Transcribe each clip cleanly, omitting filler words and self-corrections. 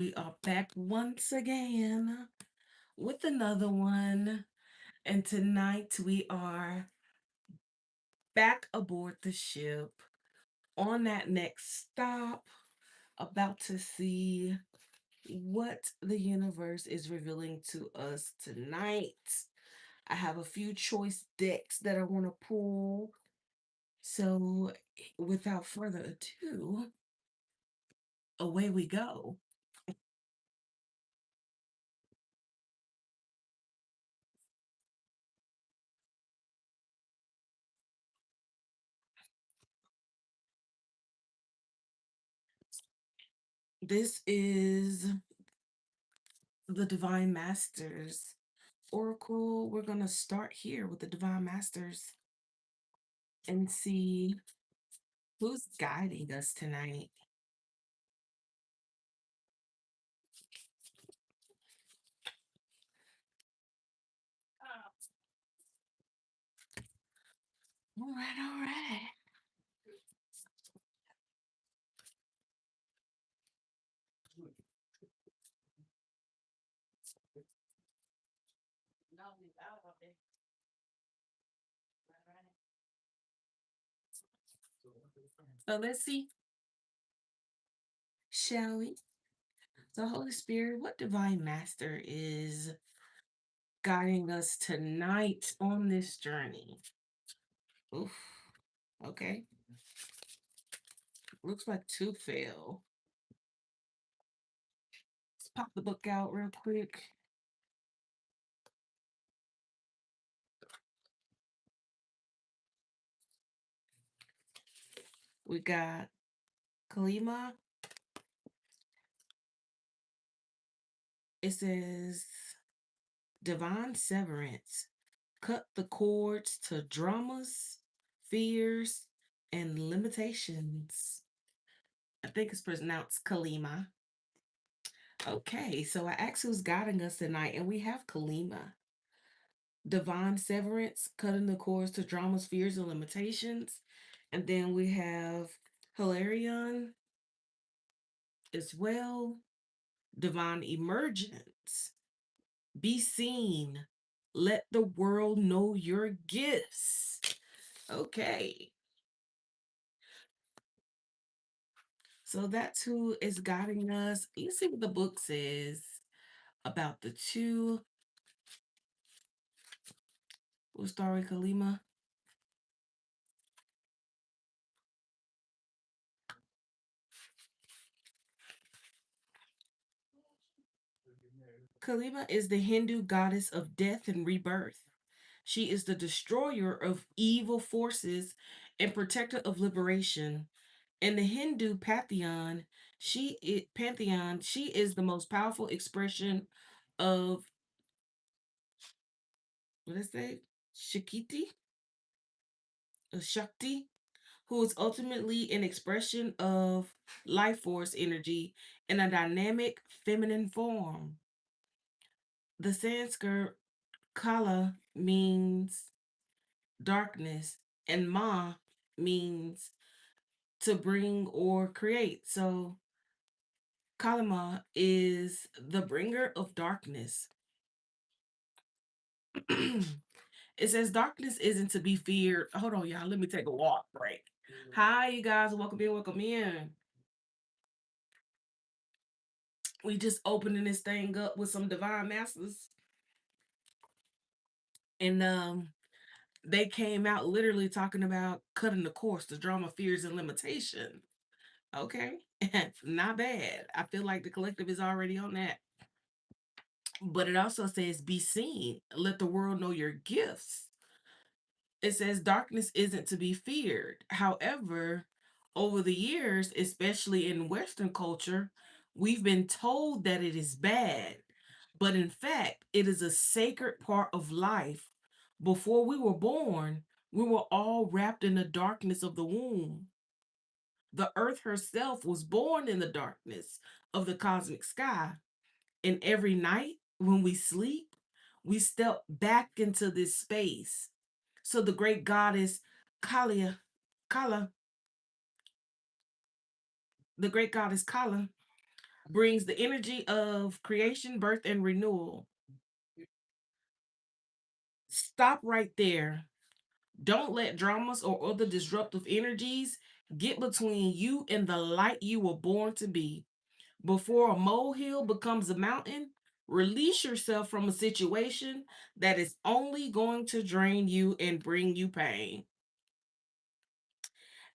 We are back once again with another one. And tonight we are back aboard the ship on that next stop, about to see what the universe is revealing to us tonight. I have a few choice decks that I want to pull. So, without further ado, away we go. This is the Divine Masters Oracle. We're going to start here with the Divine Masters and see who's guiding us tonight. All right, all right. So let's see, shall we? So, Holy Spirit, what Divine Master is guiding us tonight on this journey? Oof. Okay. Looks like two fail. Let's pop the book out real quick. We got Kalima. It says Divine Severance. Cut the cords to dramas, fears, and limitations. I think it's pronounced Kalima. Okay, so I asked who's guiding us tonight, and we have Kalima. Divine Severance, cutting the cords to dramas, fears, and limitations. And then we have Hilarion as well. Divine Emergence. Be seen. Let the world know your gifts. Okay. So that's who is guiding us. You see what the book says about the two. Ustari Kalima. Kalima is the Hindu goddess of death and rebirth. She is the destroyer of evil forces and protector of liberation. In the Hindu pantheon, she is the most powerful expression of, what is that? Shakti, Shakti, who is ultimately an expression of life force energy in a dynamic feminine form. The Sanskrit Kala means darkness, and Ma means to bring or create. So Kalima is the bringer of darkness. It says darkness isn't to be feared. Hold on, y'all. Let me take a walk break. Hi, you guys. Welcome in. Welcome in. We just opening this thing up with some divine masters, and they came out literally talking about cutting the course, the drama, fears, and limitation. Okay, not bad. I feel like the collective is already on that. But it also says, be seen, let the world know your gifts. It says darkness isn't to be feared. However, over the years, especially in Western culture, we've been told that it is bad. But in fact, it is a sacred part of life. Before we were born, we were all wrapped in the darkness of the womb. The earth herself was born in the darkness of the cosmic sky. And every night when we sleep, we step back into this space. So the great goddess Kalia, Kala, the great goddess Kala brings the energy of creation, birth, and renewal. Stop right there. Don't let dramas or other disruptive energies get between you and the light you were born to be. Before a molehill becomes a mountain, release yourself from a situation that is only going to drain you and bring you pain.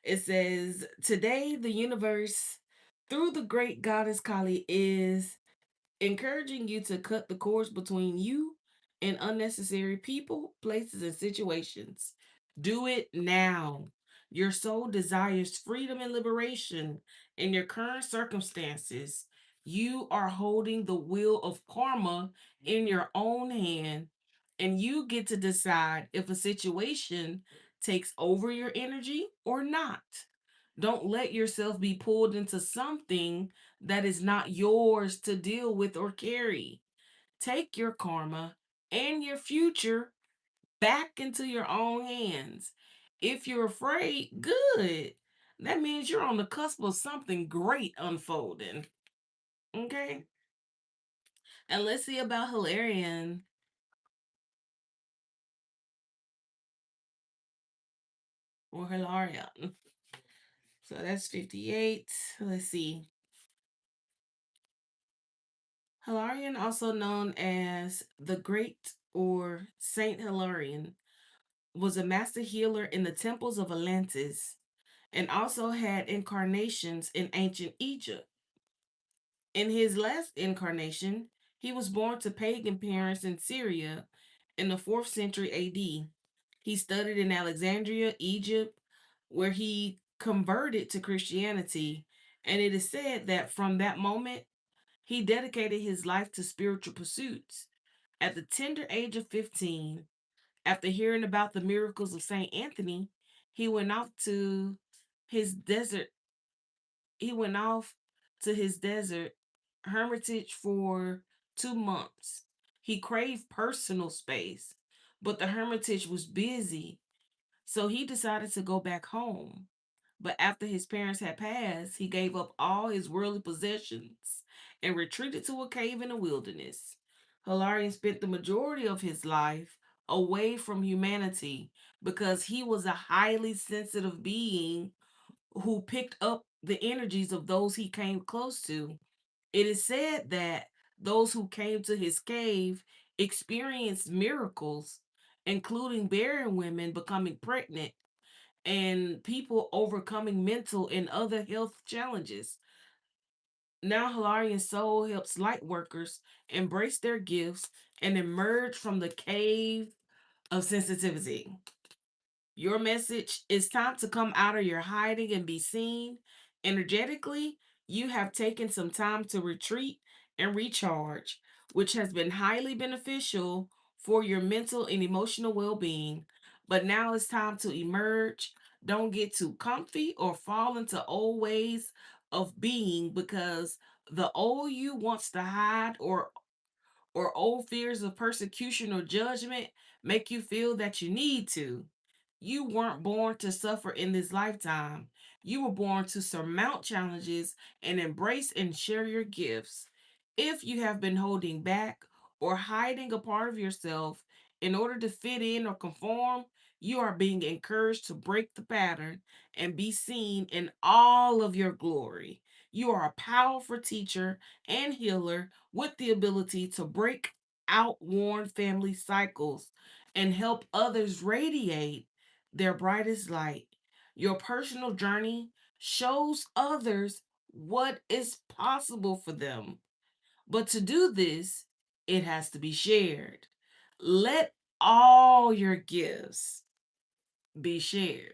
It says, today the universe, through the great goddess Kali, is encouraging you to cut the cords between you and unnecessary people, places, and situations. Do it now. Your soul desires freedom and liberation. In your current circumstances, you are holding the wheel of karma in your own hand, and you get to decide if a situation takes over your energy or not. Don't let yourself be pulled into something that is not yours to deal with or carry. Take your karma and your future back into your own hands. If you're afraid, good. That means you're on the cusp of something great unfolding. Okay? And let's see about Hilarion or Hilarion. So that's 58. Let's see. Hilarion, also known as the Great or Saint Hilarion, was a master healer in the temples of Atlantis and also had incarnations in ancient Egypt. In his last incarnation, he was born to pagan parents in Syria in the 4th century AD. He studied in Alexandria, Egypt, where he converted to Christianity, and it is said that from that moment, he dedicated his life to spiritual pursuits. At the tender age of 15, after hearing about the miracles of St. Anthony, he went off to his desert. He went off to his desert hermitage for 2 months. He craved personal space, but the hermitage was busy, so he decided to go back home. But after his parents had passed, he gave up all his worldly possessions and retreated to a cave in the wilderness. Hilarion spent the majority of his life away from humanity because he was a highly sensitive being who picked up the energies of those he came close to. It is said that those who came to his cave experienced miracles, including barren women becoming pregnant and people overcoming mental and other health challenges. Now, Hilarion's soul helps light workers embrace their gifts and emerge from the cave of sensitivity. Your message is time to come out of your hiding and be seen. Energetically, you have taken some time to retreat and recharge, which has been highly beneficial for your mental and emotional well being. But now it's time to emerge. Don't get too comfy or fall into old ways of being because the old you wants to hide or old fears of persecution or judgment make you feel that you need to. You weren't born to suffer in this lifetime. You were born to surmount challenges and embrace and share your gifts. If you have been holding back or hiding a part of yourself in order to fit in or conform, you are being encouraged to break the pattern and be seen in all of your glory. You are a powerful teacher and healer with the ability to break outworn family cycles and help others radiate their brightest light. Your personal journey shows others what is possible for them. But to do this, it has to be shared. Let all your gifts be shared.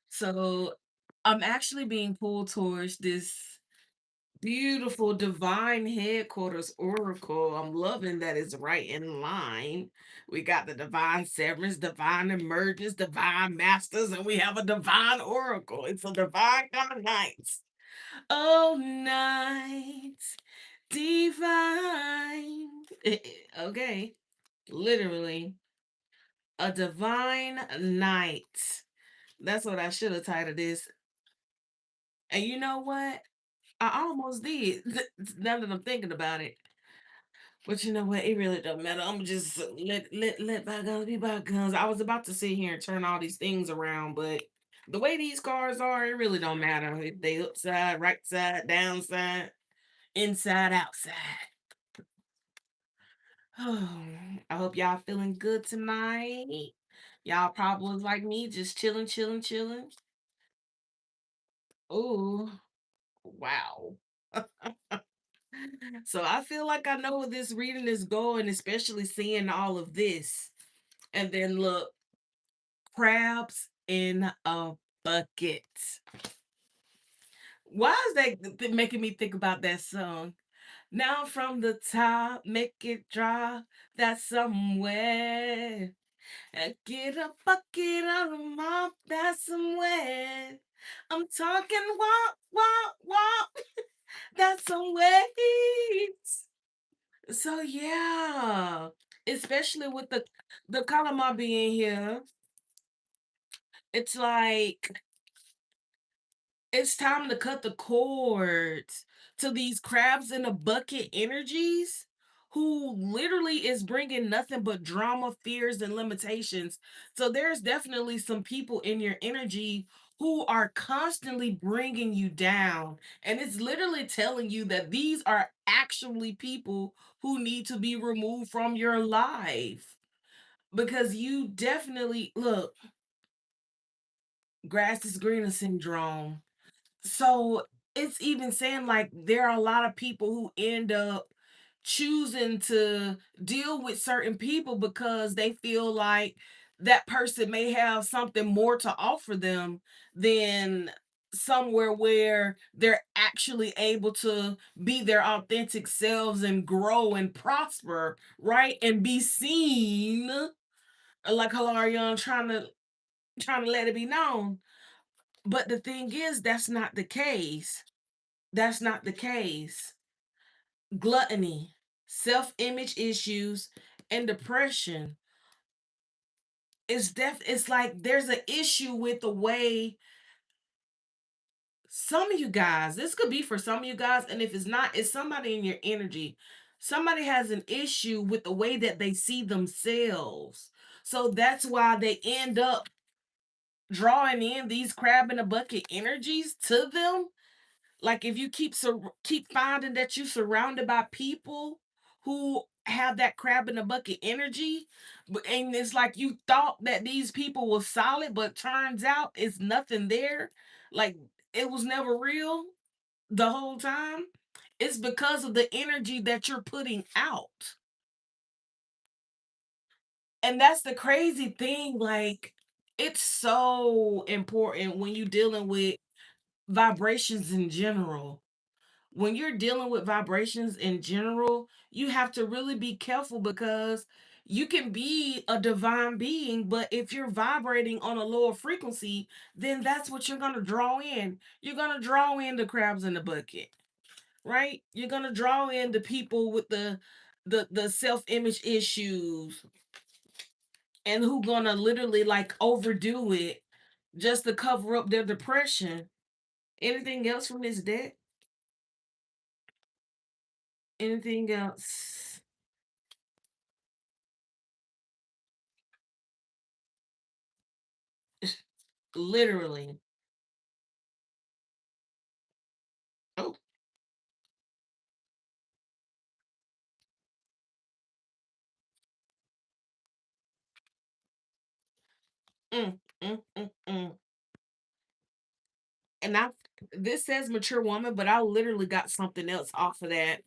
So I'm actually being pulled towards this beautiful divine headquarters oracle. I'm loving that it's right in line. We got the divine severance, divine emergence, divine masters, and we have a divine oracle. It's a divine kind of night. Oh, night, divine. Okay, literally a divine night. That's what I should have titled this. And you know what? I almost did. Now that I'm thinking about it. But you know what? It really don't matter. I'm just let bygones be bygones. I was about to sit here and turn all these things around, but the way these cars are, it really don't matter if they upside, right side, downside, inside, outside. I hope y'all feeling good tonight. Y'all probably was like me, just chilling, chilling, chilling. Ooh, wow. So I feel like I know where this reading is going, especially seeing all of this. And then look, crabs in a bucket. Why is that making me think about that song? Now from the top, make it drop. That's somewhere. And get a bucket of a mop. That's somewhere. I'm talking walk, walk, walk. That's somewhere. So yeah, especially with the calamari being here, it's like it's time to cut the cords to these crabs in a bucket energies who literally is bringing nothing but drama, fears, and limitations. So there's definitely some people in your energy who are constantly bringing you down. And it's literally telling you that these are actually people who need to be removed from your life. Because you definitely, look, grass is greener syndrome. So it's even saying like there are a lot of people who end up choosing to deal with certain people because they feel like that person may have something more to offer them than somewhere where they're actually able to be their authentic selves and grow and prosper, right? And be seen like Hilarion trying to let it be known. But the thing is, that's not the case. That's not the case. Gluttony, self image issues, and depression. It's like there's an issue with the way some of you guys, this could be for some of you guys, and if it's not, it's somebody in your energy. Somebody has an issue with the way that they see themselves. So that's why they end up drawing in these crab in a bucket energies to them. Like if you keep finding that you're surrounded by people who have that crab in the bucket energy, and it's like you thought that these people were solid, but turns out it's nothing there. Like it was never real the whole time. It's because of the energy that you're putting out. And that's the crazy thing. Like it's so important when you're dealing with vibrations in general. When you're dealing with vibrations in general, you have to really be careful because you can be a divine being, but if you're vibrating on a lower frequency, then that's what you're going to draw in. You're going to draw in the crabs in the bucket, right? You're going to draw in the people with the self-image issues and who going to literally like overdo it just to cover up their depression. Anything else from this deck? Anything else? Literally. Oh. Mm. And I this says mature woman, but I literally got something else off of that.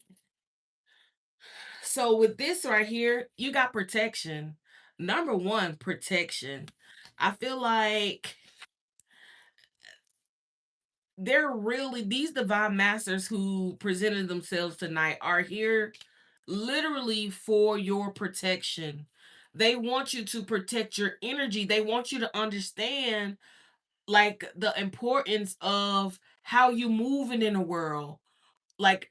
So with this right here, you got protection. Number one, protection. I feel like they're really these divine masters who presented themselves tonight are here literally for your protection. They want you to protect your energy. They want you to understand like the importance of how you moving in the world, like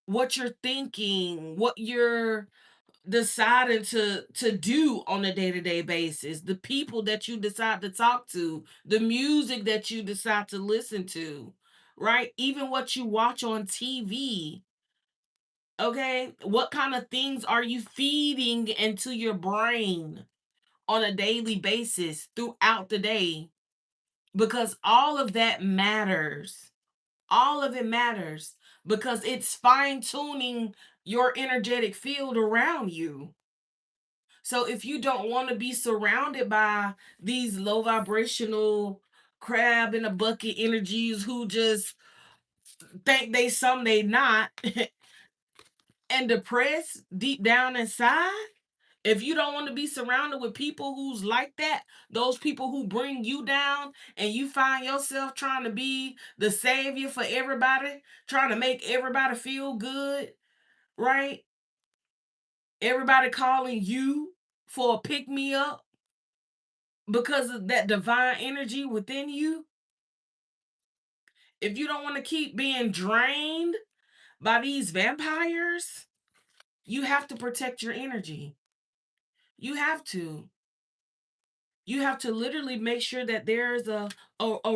what you're thinking, what you're deciding to do on a day-to-day basis, the people that you decide to talk to, the music that you decide to listen to, right? Even what you watch on TV, okay? What kind of things are you feeding into your brain on a daily basis throughout the day? Because all of that matters. All of it matters because it's fine tuning your energetic field around you. So if you don't want to be surrounded by these low vibrational crab in a bucket energies who just think they some they not and depressed deep down inside, if you don't want to be surrounded with people who's like that, those people who bring you down and you find yourself trying to be the savior for everybody, trying to make everybody feel good, right? Everybody calling you for a pick me up because of that divine energy within you. If you don't want to keep being drained by these vampires, you have to protect your energy. You have to. You have to literally make sure that there's a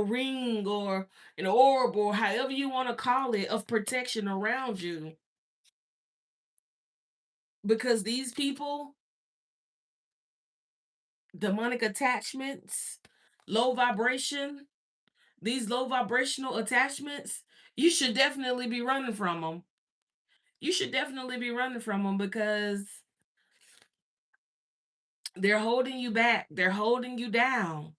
ring or an orb or however you want to call it of protection around you. Because these people, demonic attachments, low vibration, these low vibrational attachments, you should definitely be running from them. You should definitely be running from them because they're holding you back. They're holding you down.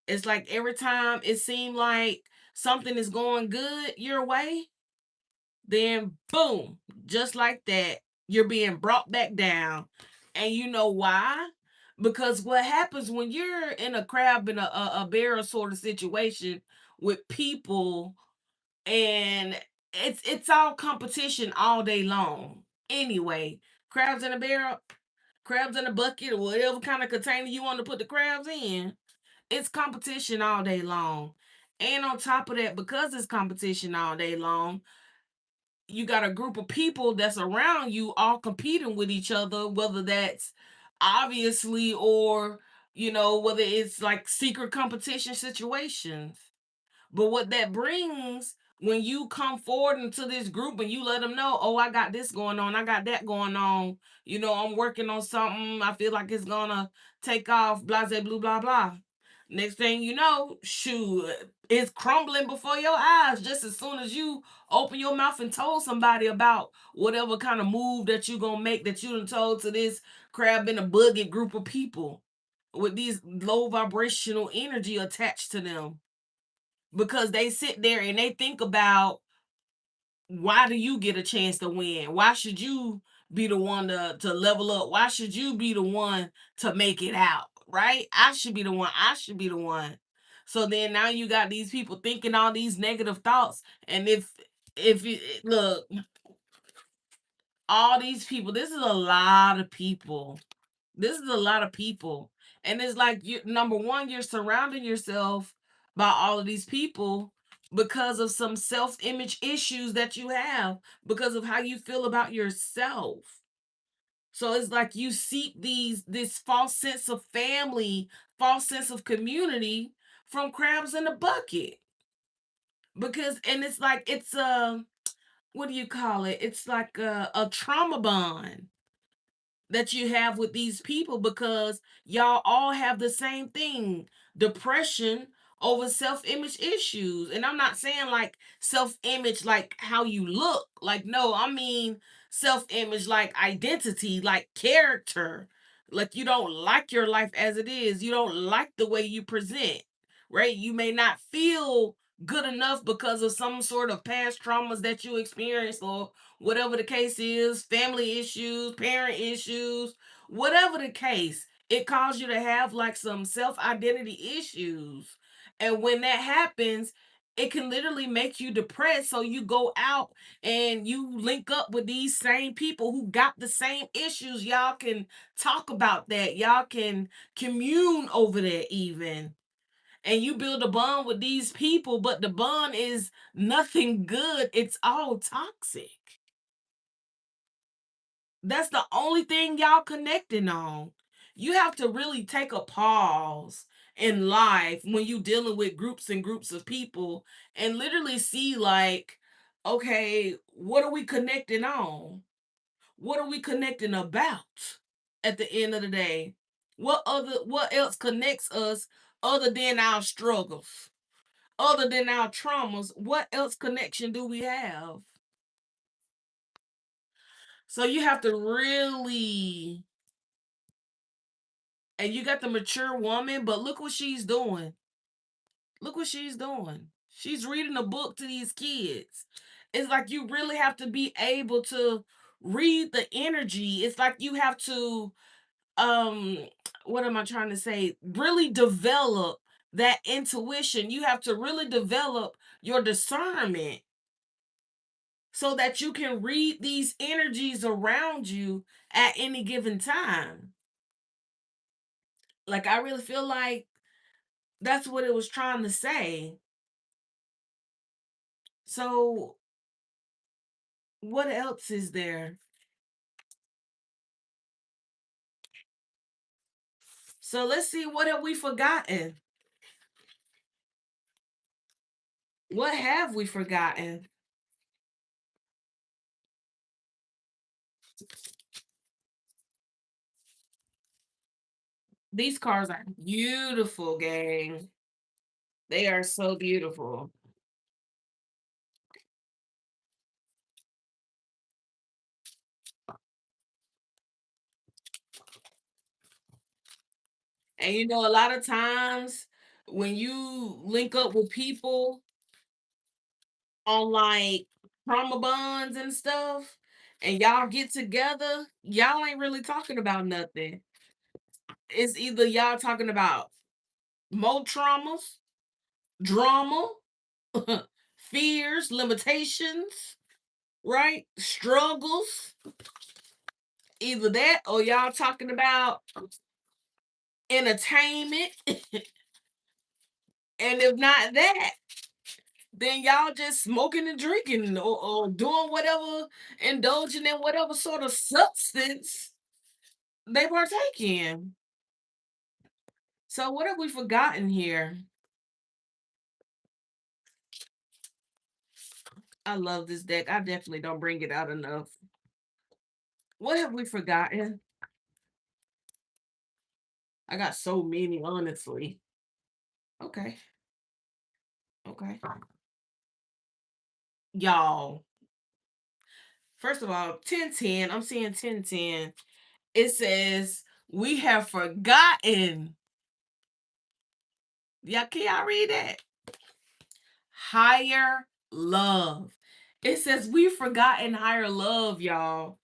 It's like every time it seems like something is going good your way, then boom, just like that, you're being brought back down. And you know why? Because what happens when you're in a crab in a barrel sort of situation with people, and it's all competition all day long. Anyway, crabs in a barrel, crabs in a bucket, or whatever kind of container you want to put the crabs in, it's competition all day long. And on top of that, because it's competition all day long, you got a group of people that's around you all competing with each other, whether that's obviously or, whether it's like secret competition situations. But what that brings when you come forward into this group and you let them know, oh, I got this going on, I got that going on, I'm working on something, I feel like it's gonna take off, blah, blah, blah, blah, blah. Next thing you know, shoot, it's crumbling before your eyes just as soon as you open your mouth and told somebody about whatever kind of move that you're gonna make that you done told to this crab in a bucket group of people with these low vibrational energy attached to them, because they sit there and they think about, why do you get a chance to win? Why should you be the one to level up? Why should you be the one to make it out? Right? I should be the one. I should be the one. So then now you got these people thinking all these negative thoughts. And if you look, all these people, this is a lot of people. This is a lot of people. And it's like, you, number one, you're surrounding yourself by all of these people because of some self-image issues that you have, because of how you feel about yourself. So it's like you seek this false sense of family, false sense of community from crabs in a bucket. Because and it's like it's a, what do you call it? It's like a trauma bond that you have with these people, because y'all all have the same thing, depression over self-image issues. And I'm not saying like self-image like how you look, like, no, I mean self-image like identity, like character, like you don't like your life as it is, you don't like the way you present, right? You may not feel good enough because of some sort of past traumas that you experienced, or whatever the case is, family issues, parent issues, whatever the case, it caused you to have like some self identity issues. And when that happens, it can literally make you depressed. So you go out and you link up with these same people who got the same issues. Y'all can talk about that. Y'all can commune over that, even. And you build a bond with these people, but the bond is nothing good. It's all toxic. That's the only thing y'all connecting on. You have to really take a pause in life when you dealing with groups and groups of people and literally see like, okay, what are we connecting on? What are we connecting about at the end of the day? What else connects us other than our struggles, other than our traumas? What else connection do we have? So you have to really, and you got the mature woman, but look what she's doing. Look what she's doing. She's reading a book to these kids. It's like you really have to be able to read the energy. It's like you have to um what am I trying to say? Really develop that intuition. You have to really develop your discernment so that you can read these energies around you at any given time. Like I really feel like that's what it was trying to say. So what else is there? So let's see, what have we forgotten? What have we forgotten? These cars are beautiful, gang. They are so beautiful. And you know, a lot of times when you link up with people on like trauma bonds and stuff, and y'all get together, y'all ain't really talking about nothing. It's either y'all talking about more traumas, drama, fears, limitations, right? Struggles. Either that or y'all talking about entertainment. And if not that, then y'all just smoking and drinking or doing whatever, indulging in whatever sort of substance they partake in. So what have we forgotten here? I love this deck. I definitely don't bring it out enough. What have we forgotten? I got so many, honestly. Okay. Okay. Y'all. First of all, 1010. I'm seeing 1010. It says, we have forgotten. Yeah, can y'all read that? Higher love. It says we've forgotten higher love, y'all.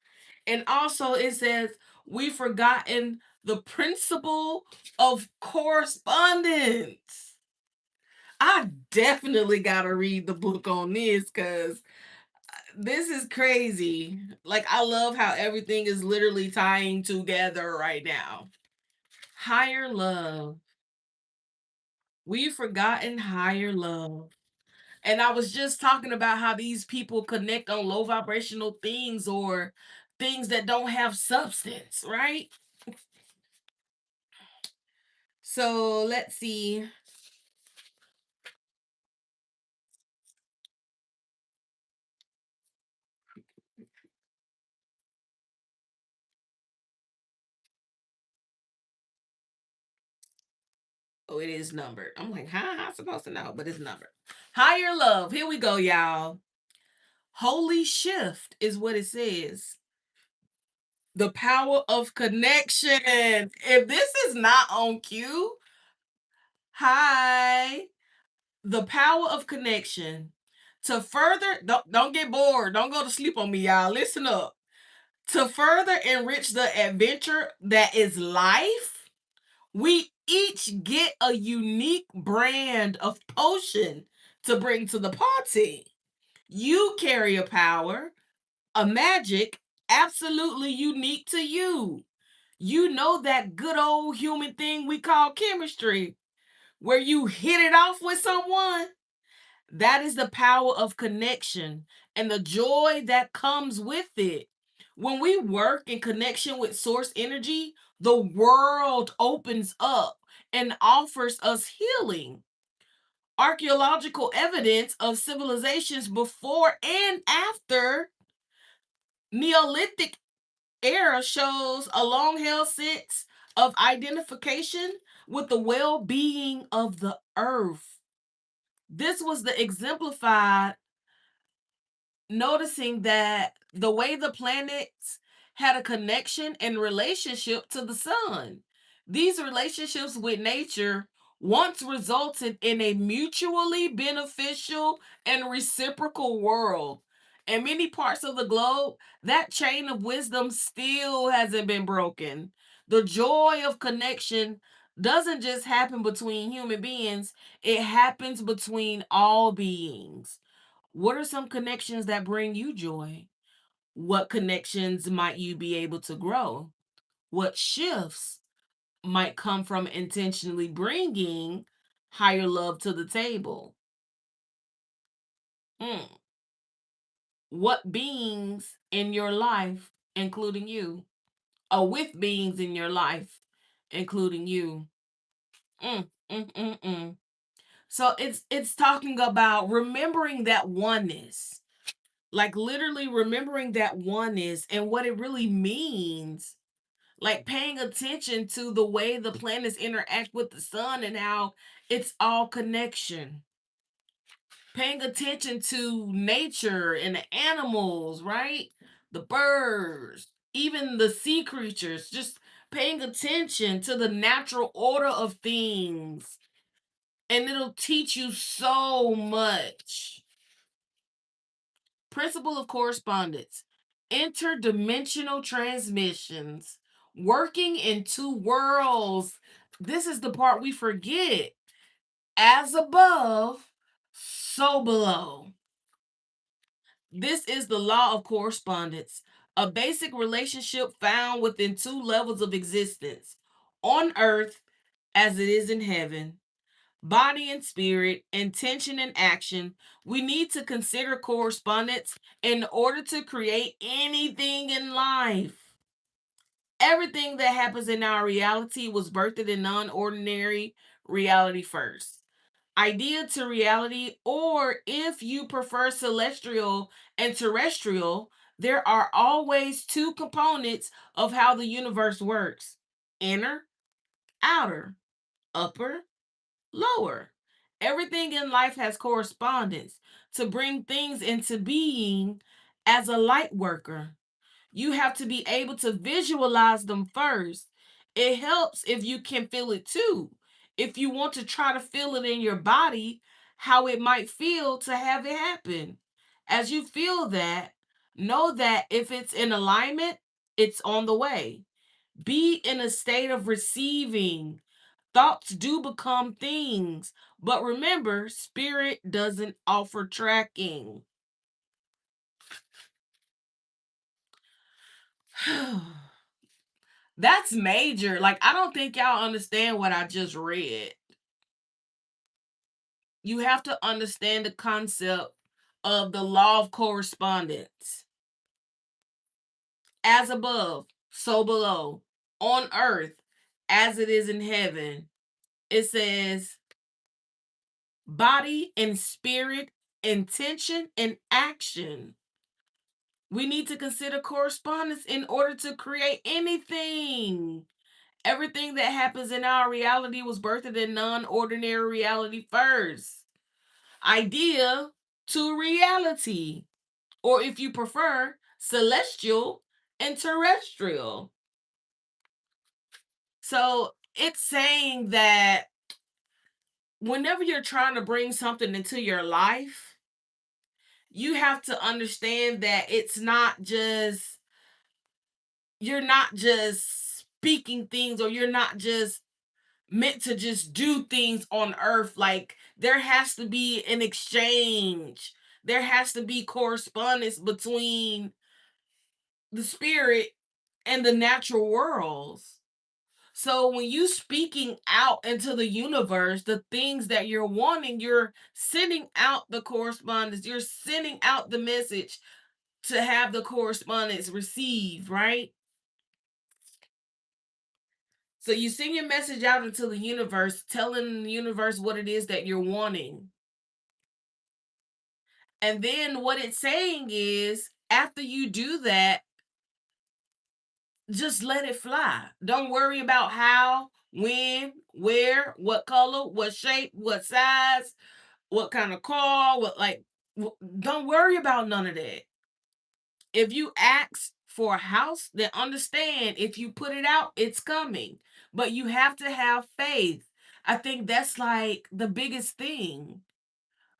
And also it says we've forgotten the principle of correspondence. I definitely gotta read the book on this because this is crazy. Like, I love how everything is literally tying together right now. Higher love. We've forgotten higher love. And I was just talking about how these people connect on low vibrational things or things that don't have substance, right? So let's see. Oh, it is numbered. I'm like, how am I supposed to know? But it's numbered. Higher love. Here we go, y'all. Holy shift is what it says. The power of connection. If this is not on cue, hi. The power of connection. To further, don't get bored. Don't go to sleep on me, y'all. Listen up. To further enrich the adventure that is life, we each get a unique brand of potion to bring to the party. You carry a power, a magic absolutely unique to you. You know that good old human thing we call chemistry, where you hit it off with someone? That is the power of connection and the joy that comes with it. When we work in connection with source energy, the world opens up and offers us healing. Archaeological evidence of civilizations before and after Neolithic era shows a long held sense of identification with the well being of the earth. This was the exemplified noticing that the way the planets had a connection and relationship to the sun. These relationships with nature once resulted in a mutually beneficial and reciprocal world. In many parts of the globe, that chain of wisdom still hasn't been broken. The joy of connection doesn't just happen between human beings, it happens between all beings. What are some connections that bring you joy? What connections might you be able to grow? What shifts might come from intentionally bringing higher love to the table? Mm. What beings in your life, including you, or with beings in your life, including you? Mm, mm, mm, mm. So it's talking about remembering that oneness, like literally remembering that oneness and what it really means, like paying attention to the way the planets interact with the sun and how it's all connection, paying attention to nature and the animals, right, the birds, even the sea creatures, just paying attention to the natural order of things, and it'll teach you so much. Principle of correspondence. Interdimensional transmissions. Working in two worlds. This is the part we forget. As above, so below. This is the law of correspondence, a basic relationship found within two levels of existence, on earth as it is in heaven. Body and spirit, intention and action. We need to consider correspondence in order to create anything in life. Everything that happens in our reality was birthed in non ordinary reality first. Idea to reality, or if you prefer celestial and terrestrial, there are always two components of how the universe works: inner, outer, upper, lower. Everything in life has correspondence to bring things into being. As a light worker, you have to be able to visualize them first. It helps if you can feel it too. If you want to try to feel it in your body, how it might feel to have it happen. As you feel that, know that if it's in alignment, it's on the way. Be in a state of receiving. Thoughts do become things, but remember, spirit doesn't offer tracking. That's major. Like, I don't think y'all understand what I just read. You have to understand the concept of the law of correspondence. As above, so below. On earth, as it is in heaven. It says body and spirit, intention and action. We need to consider correspondence in order to create anything. Everything that happens in our reality was birthed in non ordinary reality first. Idea to reality, or if you prefer, celestial and terrestrial. So it's saying that whenever you're trying to bring something into your life, you have to understand that it's not just, you're not just speaking things, or you're not just meant to just do things on earth. Like, there has to be an exchange, there has to be correspondence between the spirit and the natural worlds. So when you speaking out into the universe the things that you're wanting, you're sending out the correspondence, you're sending out the message to have the correspondence received, right? So you send your message out into the universe, telling the universe what it is that you're wanting. And then what it's saying is, after you do that, just let it fly. Don't worry about how, when, where, what color, what shape, what size, what kind of car, what like don't worry about none of that. If you ask for a house, then understand if you put it out, it's coming. But you have to have faith. I think that's like the biggest thing,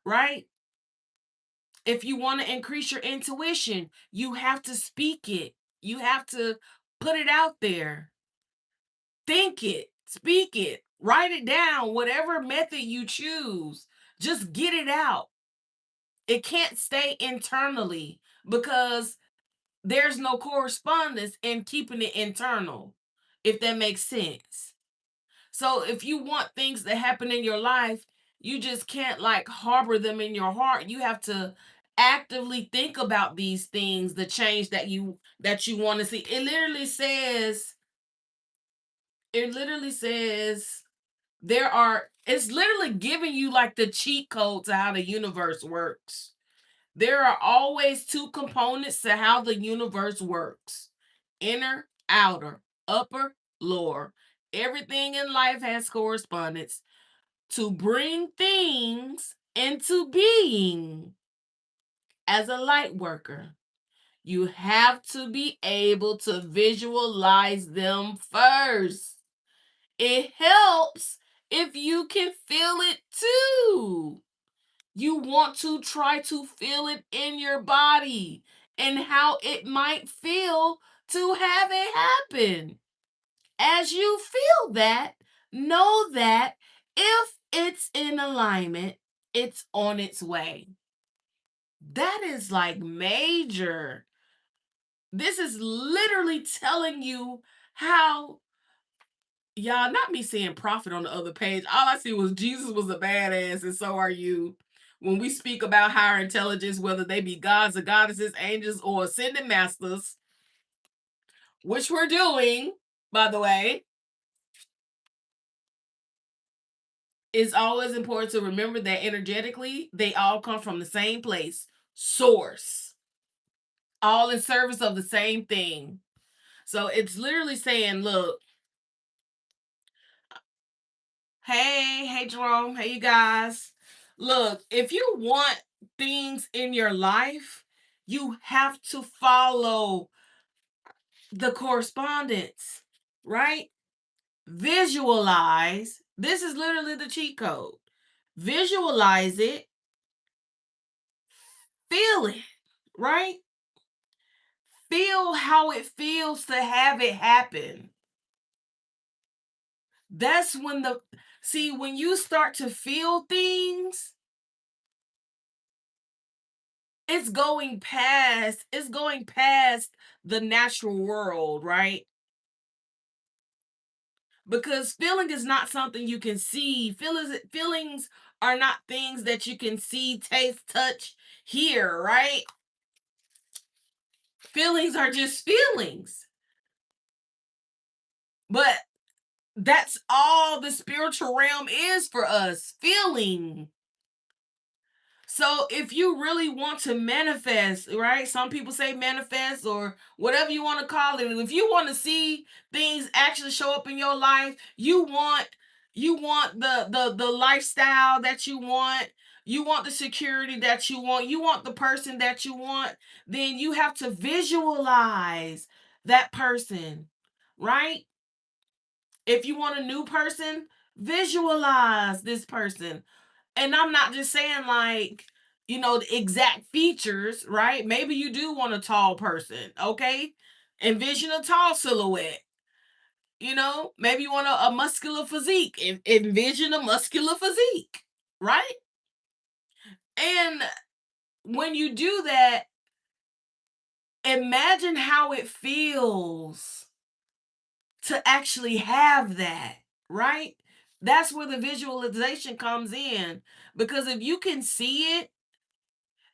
right? If you want to increase your intuition, you have to speak it. You have to put it out there. Think it, speak it, write it down, whatever method you choose. Just get it out. It can't stay internally because there's no correspondence in keeping it internal, if that makes sense. So if you want things to happen in your life, you just can't like harbor them in your heart. You have to actively think about these things, the change that you want to see. It literally says it's literally giving you like the cheat code to how the universe works. There are always two components to how the universe works: inner, outer, upper, lower. Everything in life has correspondence. To bring things into being as a light worker, you have to be able to visualize them first. It helps if you can feel it too. You want to try to feel it in your body and how it might feel to have it happen. As you feel that, know that if it's in alignment, it's on its way. That is like major. This is literally telling you how. Y'all, not me saying prophet on the other page. All I see was Jesus was a badass, and so are you. When we speak about higher intelligence, whether they be gods or goddesses, angels, or ascended masters, which we're doing, by the way, it's always important to remember that energetically, they all come from the same place, source, all in service of the same thing. So it's literally saying, look, hey, Jerome, hey, you guys. Look, if you want things in your life, you have to follow the correspondence, right? Visualize. This is literally the cheat code. Visualize it, feel it, right? Feel how it feels to have it happen. That's when when you start to feel things, it's going past the natural world, right? Because feeling is not something you can see. Feelings are not things that you can see, taste, touch, hear, right? Feelings are just feelings. But that's all the spiritual realm is for us, feeling. So if you really want to manifest, right? Some people say manifest or whatever you want to call it. If you want to see things actually show up in your life, you want the lifestyle that you want the security that you want the person that you want, then you have to visualize that person, right? If you want a new person, visualize this person. And I'm not just saying like, the exact features, right? Maybe you do want a tall person, okay? Envision a tall silhouette. Maybe you want a muscular physique. Envision a muscular physique, right? And when you do that, imagine how it feels to actually have that, right? That's where the visualization comes in. Because if you can see it,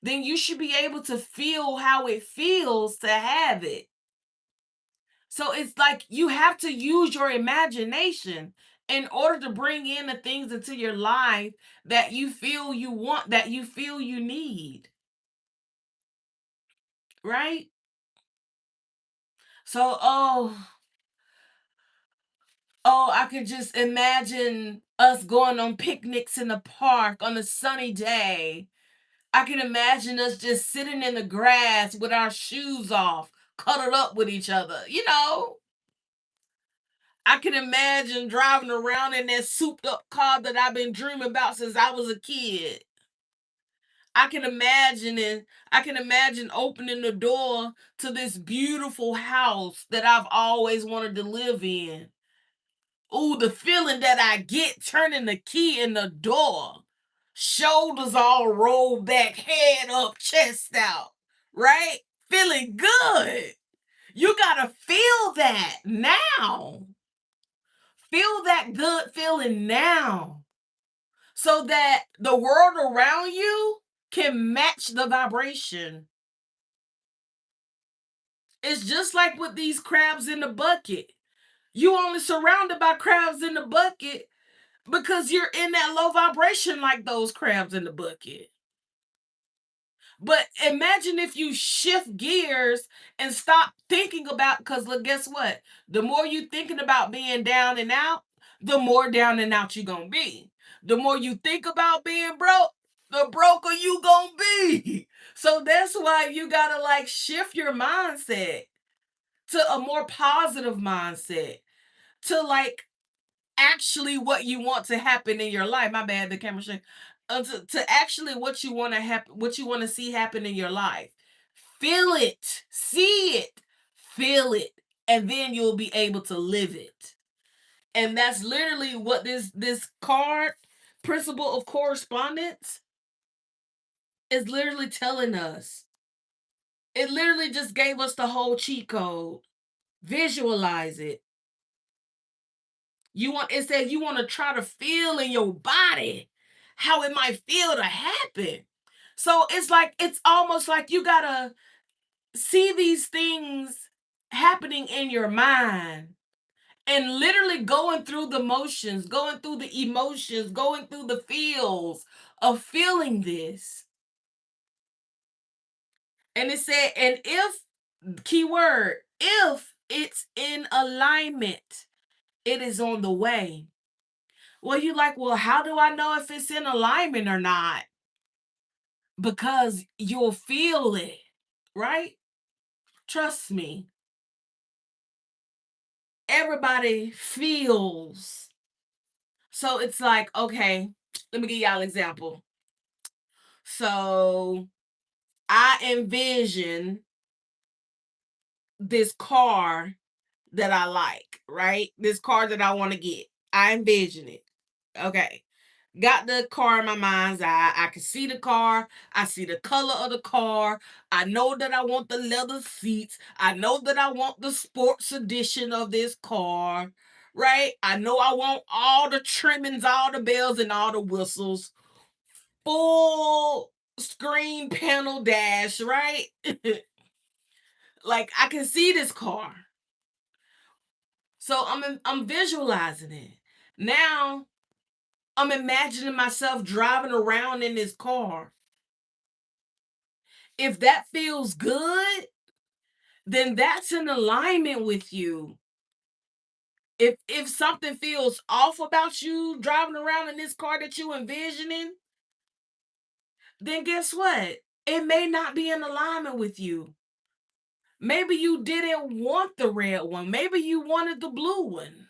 then you should be able to feel how it feels to have it. So it's like you have to use your imagination in order to bring in the things into your life that you feel you want, that you feel you need, right? So, I could just imagine us going on picnics in the park on a sunny day. I can imagine us just sitting in the grass with our shoes off, cuddled up with each other. I can imagine driving around in that souped up car that I've been dreaming about since I was a kid. I can imagine it. I can imagine opening the door to this beautiful house that I've always wanted to live in. Ooh, the feeling that I get turning the key in the door. Shoulders all rolled back, head up, chest out, right? Feeling good. You gotta feel that now. Feel that good feeling now so that the world around you can match the vibration. It's just like with these crabs in the bucket. You only surrounded by crabs in the bucket because you're in that low vibration like those crabs in the bucket. But imagine if you shift gears and stop thinking about, because look, guess what? The more you thinking about being down and out, the more down and out you gonna be. The more you think about being broke, the broker you gonna be. So that's why you gotta like shift your mindset to a more positive mindset, to like actually what you want to happen in your life. My bad, the camera shake. To actually what you want to happen, what you want to see happen in your life. Feel it, see it, feel it, and then you'll be able to live it. And that's literally what this card, principle of correspondence, is literally telling us. It literally just gave us the whole cheat code. Visualize it. It said you want to try to feel in your body how it might feel to happen. So it's like it's almost like you gotta see these things happening in your mind and literally going through the motions, going through the emotions, going through the feels of feeling this. And it said, and if, keyword, if it's in alignment, it is on the way. Well, you like, well, how do I know if it's in alignment or not? Because you'll feel it, right? Trust me. Everybody feels. So it's like, okay, let me give y'all an example. So I envision this car that I like, right? This car that I want to get. I envision it. Okay. Got the car in my mind's eye. I can see the car. I see the color of the car. I know that I want the leather seats. I know that I want the sports edition of this car, right? I know I want all the trimmings, all the bells, and all the whistles. Full screen panel dash, right? Like I can see this car. So I'm visualizing it. Now I'm imagining myself driving around in this car. If that feels good, then that's in alignment with you. If something feels off about you driving around in this car that you envisioning, then guess what? It may not be in alignment with you. Maybe you didn't want the red one. Maybe you wanted the blue one.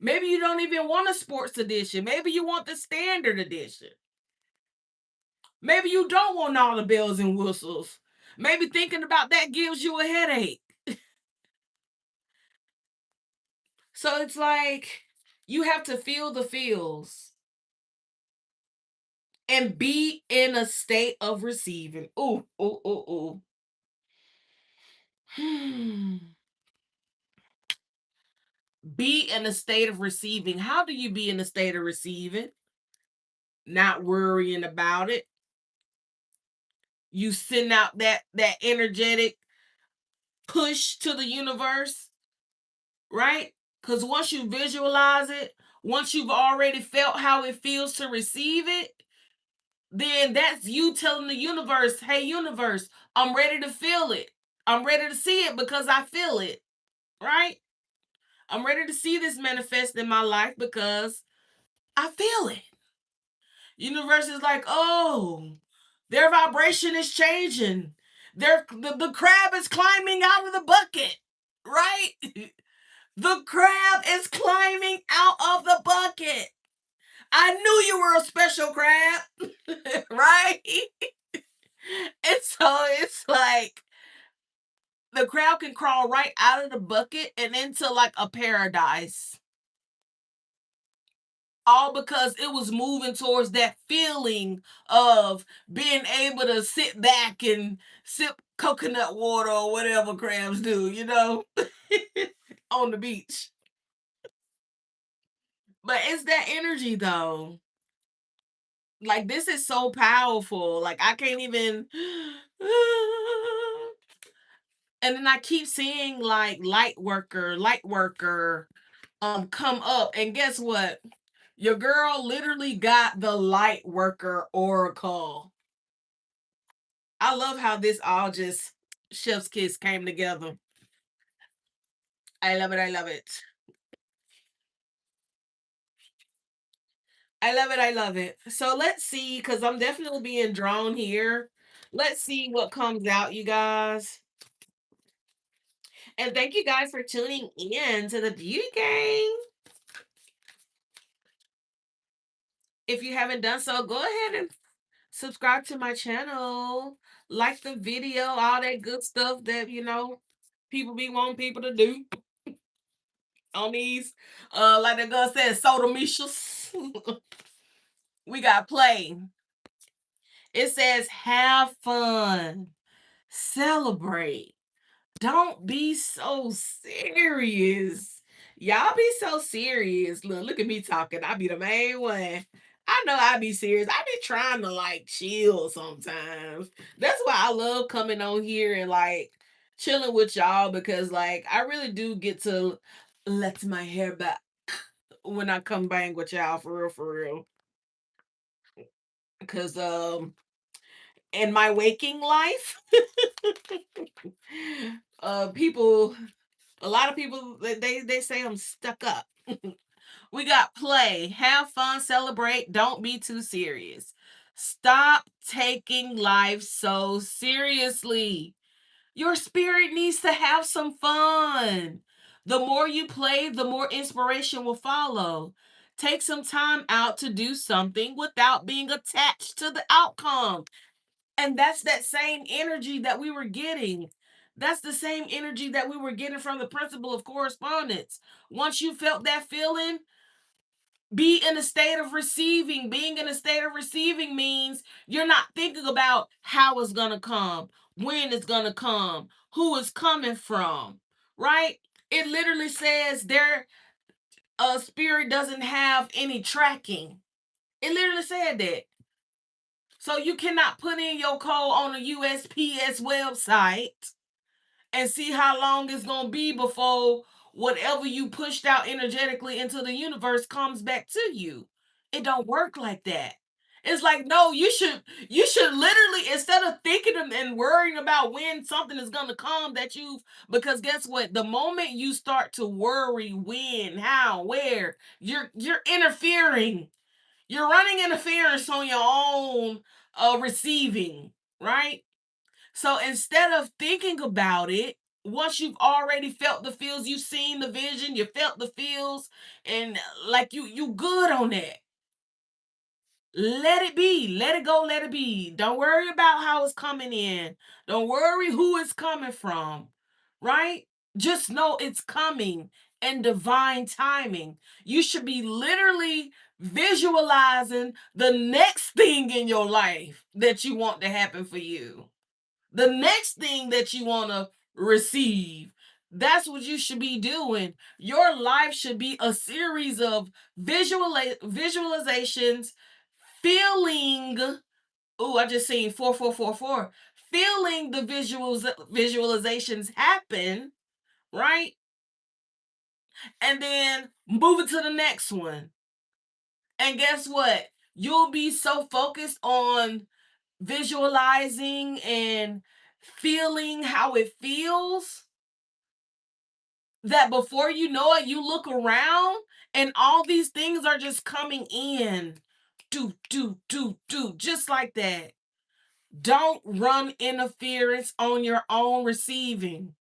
Maybe you don't even want a sports edition. Maybe you want the standard edition. Maybe you don't want all the bells and whistles. Maybe thinking about that gives you a headache. So it's like you have to feel the feels and be in a state of receiving. Ooh, ooh, ooh, ooh. Be in a state of receiving. How do you be in a state of receiving? Not worrying about it. You send out that energetic push to the universe, right? Because once you visualize it, once you've already felt how it feels to receive it, then that's you telling the universe, hey, universe, I'm ready to feel it. I'm ready to see it because I feel it, right? I'm ready to see this manifest in my life because I feel it. Universe is like, oh, their vibration is changing. The crab is climbing out of the bucket, right? The crab is climbing out of the bucket. I knew you were a special crab, right? And so it's like the crab can crawl right out of the bucket and into like a paradise. All because it was moving towards that feeling of being able to sit back and sip coconut water or whatever crabs do, on the beach. But it's that energy though. Like this is so powerful. Like I can't even and then I keep seeing like light worker come up and guess what? Your girl literally got the light worker oracle. I love how this all just chef's kiss came together. I love it. I love it. I love it. I love it. So let's see, because I'm definitely being drawn here. Let's see what comes out, you guys. And thank you guys for tuning in to the Beauty Gang. If you haven't done so, go ahead and subscribe to my channel, like the video, all that good stuff that, people be wanting people to do on these. Like the girl said, Soda Mishas. We got play. It says, have fun, celebrate. Don't be so serious. Y'all be so serious. Look at me talking. I be the main one. I know I be serious. I be trying to like chill sometimes. That's why I love coming on here and like chilling with y'all because like I really do get to let my hair back when I come bang with y'all for real, for real. Because in my waking life, people a lot of people they say I'm stuck up. We got play, have fun, celebrate, don't be too serious. Stop taking life so seriously. Your spirit needs to have some fun. The more you play, the more inspiration will follow. Take some time out to do something without being attached to the outcome. And that's that same energy that we were getting. That's the same energy that we were getting from the principle of correspondence. Once you felt that feeling, be in a state of receiving. Being in a state of receiving means you're not thinking about how it's going to come, when it's going to come, who it's coming from, right? It literally says their spirit doesn't have any tracking. It literally said that. So you cannot put in your code on a USPS website and see how long it's going to be before whatever you pushed out energetically into the universe comes back to you. It don't work like that. It's like, no, you should literally, instead of thinking and worrying about when something is going to come that you've, because guess what, the moment you start to worry when, how, where, you're interfering. You're running interference on your own receiving, right? So instead of thinking about it, once you've already felt the feels, you've seen the vision, you felt the feels, and like you good on that. Let it be. Let it go. Let it be. Don't worry about how it's coming in. Don't worry who it's coming from. Right? Just know it's coming in divine timing. You should be literally visualizing the next thing in your life that you want to happen for you. The next thing that you want to receive. That's what you should be doing. Your life should be a series of visualizations, feeling Ooh, I just seen 4444. Feeling the visualizations happen, right? And then moving to the next one. And guess what? You'll be so focused on visualizing and feeling how it feels that before you know it, you look around and all these things are just coming in. Do, just like that. Don't run interference on your own receiving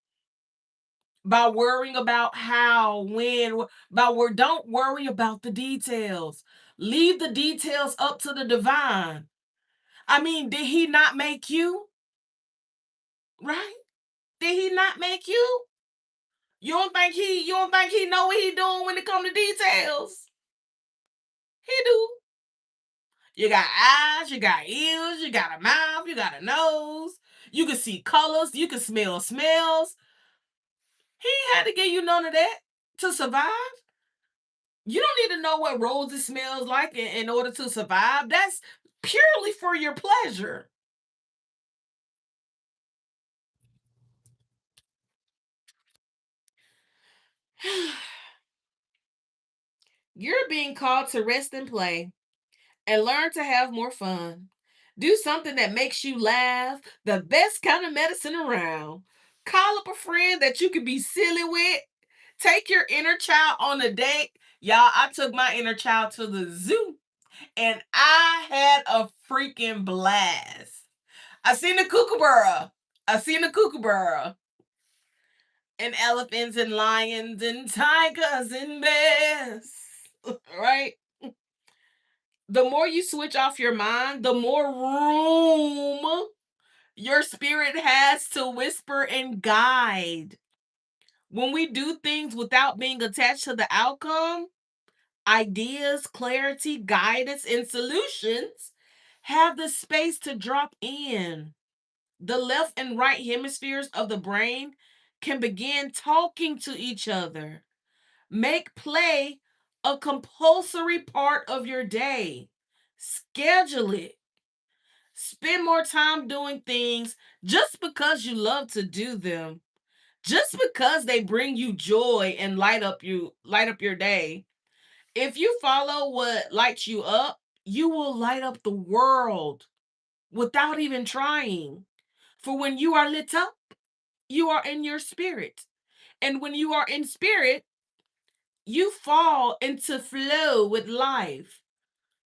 by worrying about how, when, don't worry about the details. Leave the details up to the divine. I mean, did he not make you? Right? Did he not make you? You don't think he know what he doing when it come to details? He do. You got eyes, you got ears, you got a mouth, you got a nose. You can see colors, you can smell smells. He ain't had to give you none of that to survive. You don't need to know what roses smells like in order to survive. That's purely for your pleasure. You're being called to rest and play and learn to have more fun. Do something that makes you laugh, the best kind of medicine around. Call up a friend that you can be silly with. Take your inner child on a date. Y'all, I took my inner child to the zoo and I had a freaking blast. I seen the kookaburra. I seen the kookaburra. And elephants and lions and tigers and bears. Right? The more you switch off your mind, the more room your spirit has to whisper and guide. When we do things without being attached to the outcome, ideas, clarity, guidance, and solutions have the space to drop in. The left and right hemispheres of the brain can begin talking to each other. Make play a compulsory part of your day. Schedule it. Spend more time doing things just because you love to do them. Just because they bring you joy and light up your day. If you follow what lights you up, you will light up the world without even trying. For when you are lit up, you are in your spirit. And when you are in spirit, you fall into flow with life.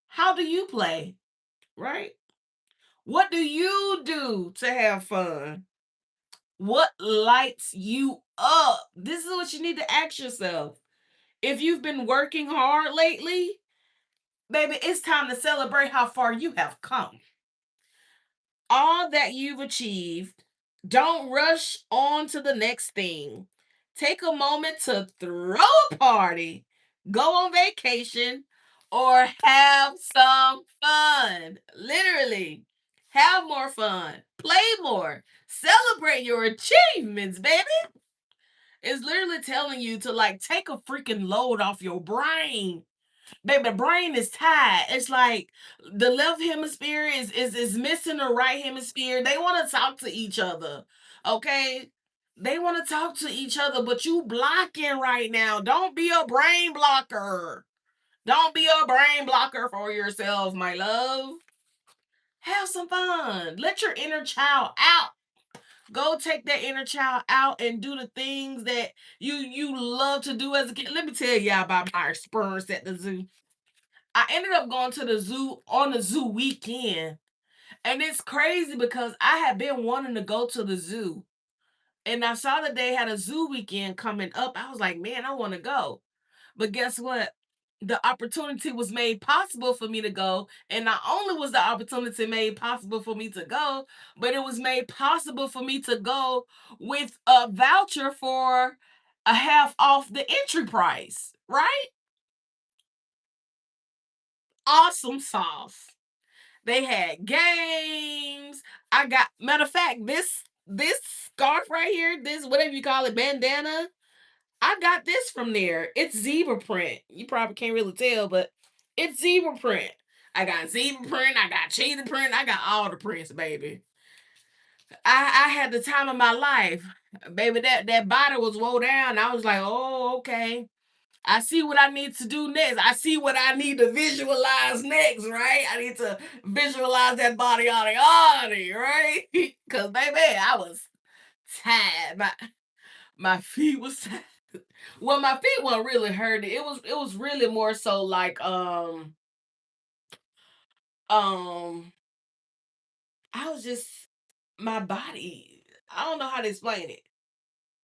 How do you play? Right? What do you do to have fun? What lights you up? This is what you need to ask yourself. If you've been working hard lately, baby, it's time to celebrate how far you have come. All that you've achieved, don't rush on to the next thing. Take a moment to throw a party, go on vacation, or have some fun. Literally, have more fun, play more, celebrate your achievements, baby. It's literally telling you to like take a freaking load off your brain. Baby, the brain is tired. It's like the left hemisphere is missing the right hemisphere. They want to talk to each other. Okay? They want to talk to each other, but you blocking right now. Don't be a brain blocker. Don't be a brain blocker for yourself, my love. Have some fun. Let your inner child out. Go take that inner child out and do the things that you love to do as a kid. Let me tell y'all about my experience at the zoo. I ended up going to the zoo on the zoo weekend. And it's crazy because I had been wanting to go to the zoo. And I saw that they had a zoo weekend coming up. I was like, man, I want to go. But guess what? The opportunity was made possible for me to go. And not only was the opportunity made possible for me to go, but it was made possible for me to go with a voucher for a half off the entry price, right? Awesome sauce. They had games. I got matter of fact, this scarf right here, this whatever you call it, bandana. I got this from there. It's zebra print. You probably can't really tell, but it's zebra print. I got zebra print. I got cheetah print. I got all the prints, baby. I had the time of my life, baby. That body was woe down. I was like, oh, okay. I see what I need to do next. I see what I need to visualize next, right? I need to visualize that body on the right? Because baby, I was tired. My feet was tired. Well, my feet weren't really hurting. It was really more so like um I was just my body. I don't know how to explain it.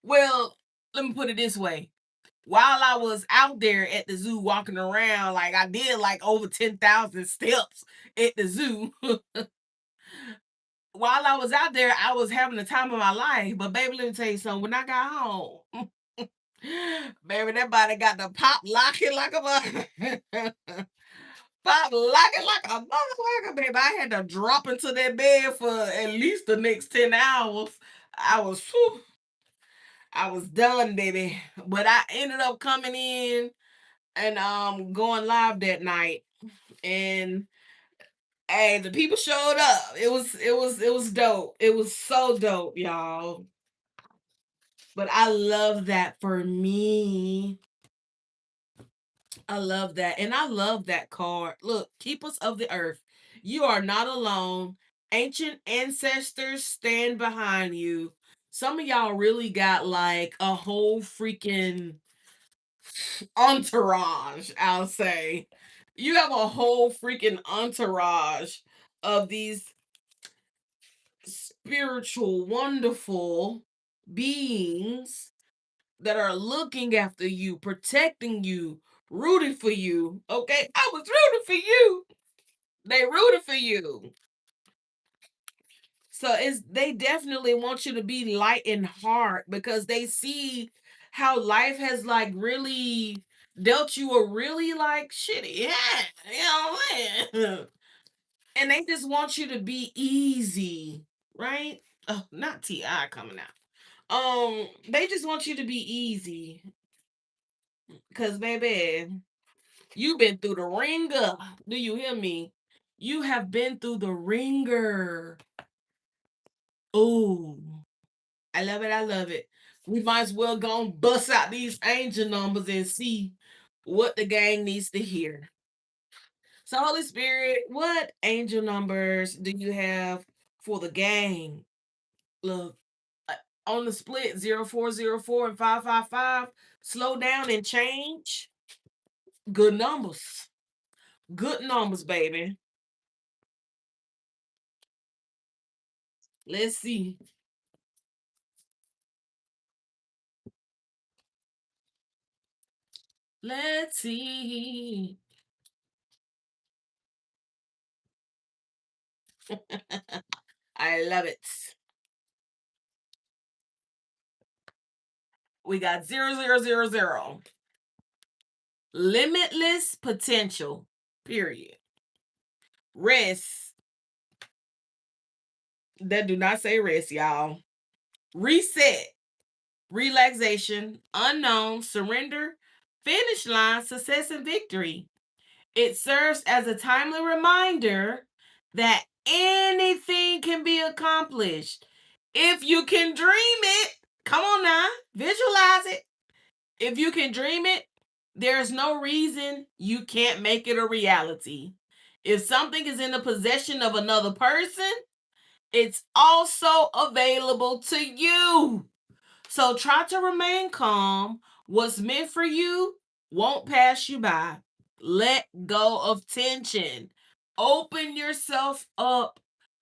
Well, let me put it this way. While I was out there at the zoo walking around, like I did like over 10,000 steps at the zoo. While I was out there, I was having the time of my life. But baby, let me tell you something. When I got home, baby, that body got the pop locking like a pop locking like a motherfucker, baby. I had to drop into that bed for at least the next 10 hours. I was whew, I was done, baby. But I ended up coming in and going live that night. And hey, the people showed up. It was dope. It was so dope, y'all. But I love that for me. I love that. And I love that card. Look, keepers of the earth. You are not alone. Ancient ancestors stand behind you. Some of y'all really got like a whole freaking entourage, I'll say. You have a whole freaking entourage of these spiritual, wonderful beings that are looking after you, protecting you, rooting for you. Okay, I was rooting for you. They rooted for you. So it's they definitely want you to be light in heart because they see how life has like really dealt you a really like shitty hand. You know what I'm saying? And they just want you to be easy, right? Oh, not T.I. coming out. They just want you to be easy. Cause baby, you've been through the ringer. Do you hear me? You have been through the ringer. Oh, I love it. I love it. We might as well go and bust out these angel numbers and see what the gang needs to hear. So, Holy Spirit, what angel numbers do you have for the gang? Look, on the split 0404 and 555, slow down and change. Good numbers. Good numbers, baby. Let's see. Let's see. I love it. We got 0000. Limitless potential. Period. Rest. That do not say rest, y'all. Reset. Relaxation. Unknown. Surrender. Finish line. Success and victory. It serves as a timely reminder that anything can be accomplished if you can dream it. Come on now, visualize it. If you can dream it, there's no reason you can't make it a reality. If something is in the possession of another person, it's also available to you. So try to remain calm. What's meant for you won't pass you by. Let go of tension. Open yourself up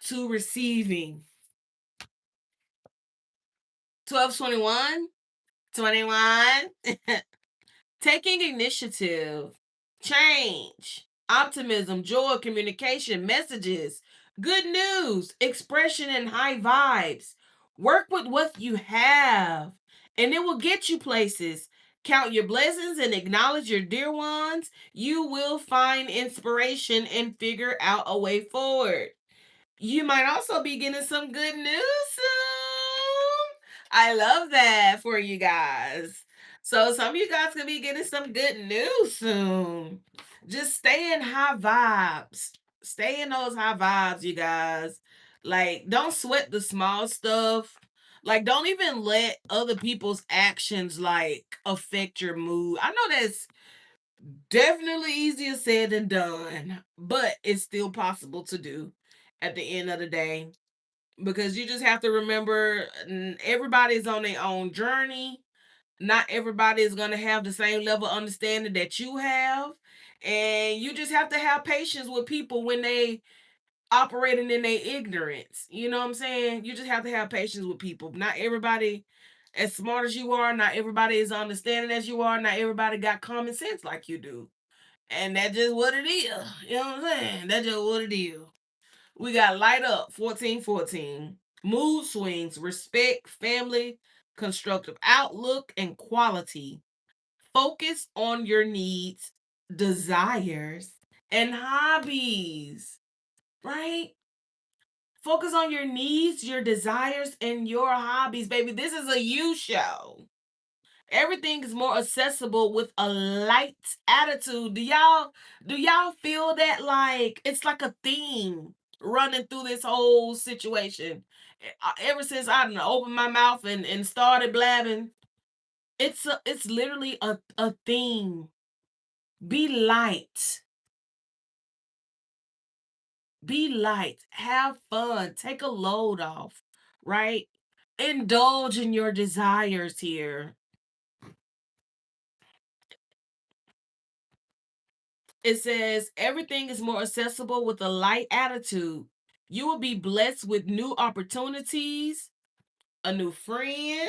to receiving. 1221, 21. Taking initiative, change, optimism, joy, communication, messages, good news, expression, and high vibes. Work with what you have, and it will get you places. Count your blessings and acknowledge your dear ones. You will find inspiration and figure out a way forward. You might also be getting some good news soon. I love that for you guys. So some of you guys could be getting some good news soon. Just stay in high vibes. Stay in those high vibes, you guys. Like, don't sweat the small stuff. Like, don't even let other people's actions like affect your mood. I know that's definitely easier said than done, but it's still possible to do at the end of the day. Because you just have to remember everybody's on their own journey. Not everybody is going to have the same level of understanding that you have. And you just have to have patience with people when they operating in their ignorance. You know what I'm saying? You just have to have patience with people. Not everybody as smart as you are, not everybody is understanding as you are, not everybody got common sense like you do. And that's just what it is. You know what I'm saying? That's just what it is. We got light up 1414. Mood swings, respect, family, constructive outlook, and quality. Focus on your needs, desires, and hobbies. Right? Focus on your needs, your desires, and your hobbies, baby. This is a you show. Everything is more accessible with a light attitude. Do y'all feel that like it's like a theme running through this whole situation? Ever since I done opened my mouth and started blabbing, it's literally a theme. Be light. Be light. Have fun. Take a load off, right? Indulge in your desires here. It says everything is more accessible with a light attitude. You will be blessed with new opportunities, a new friend,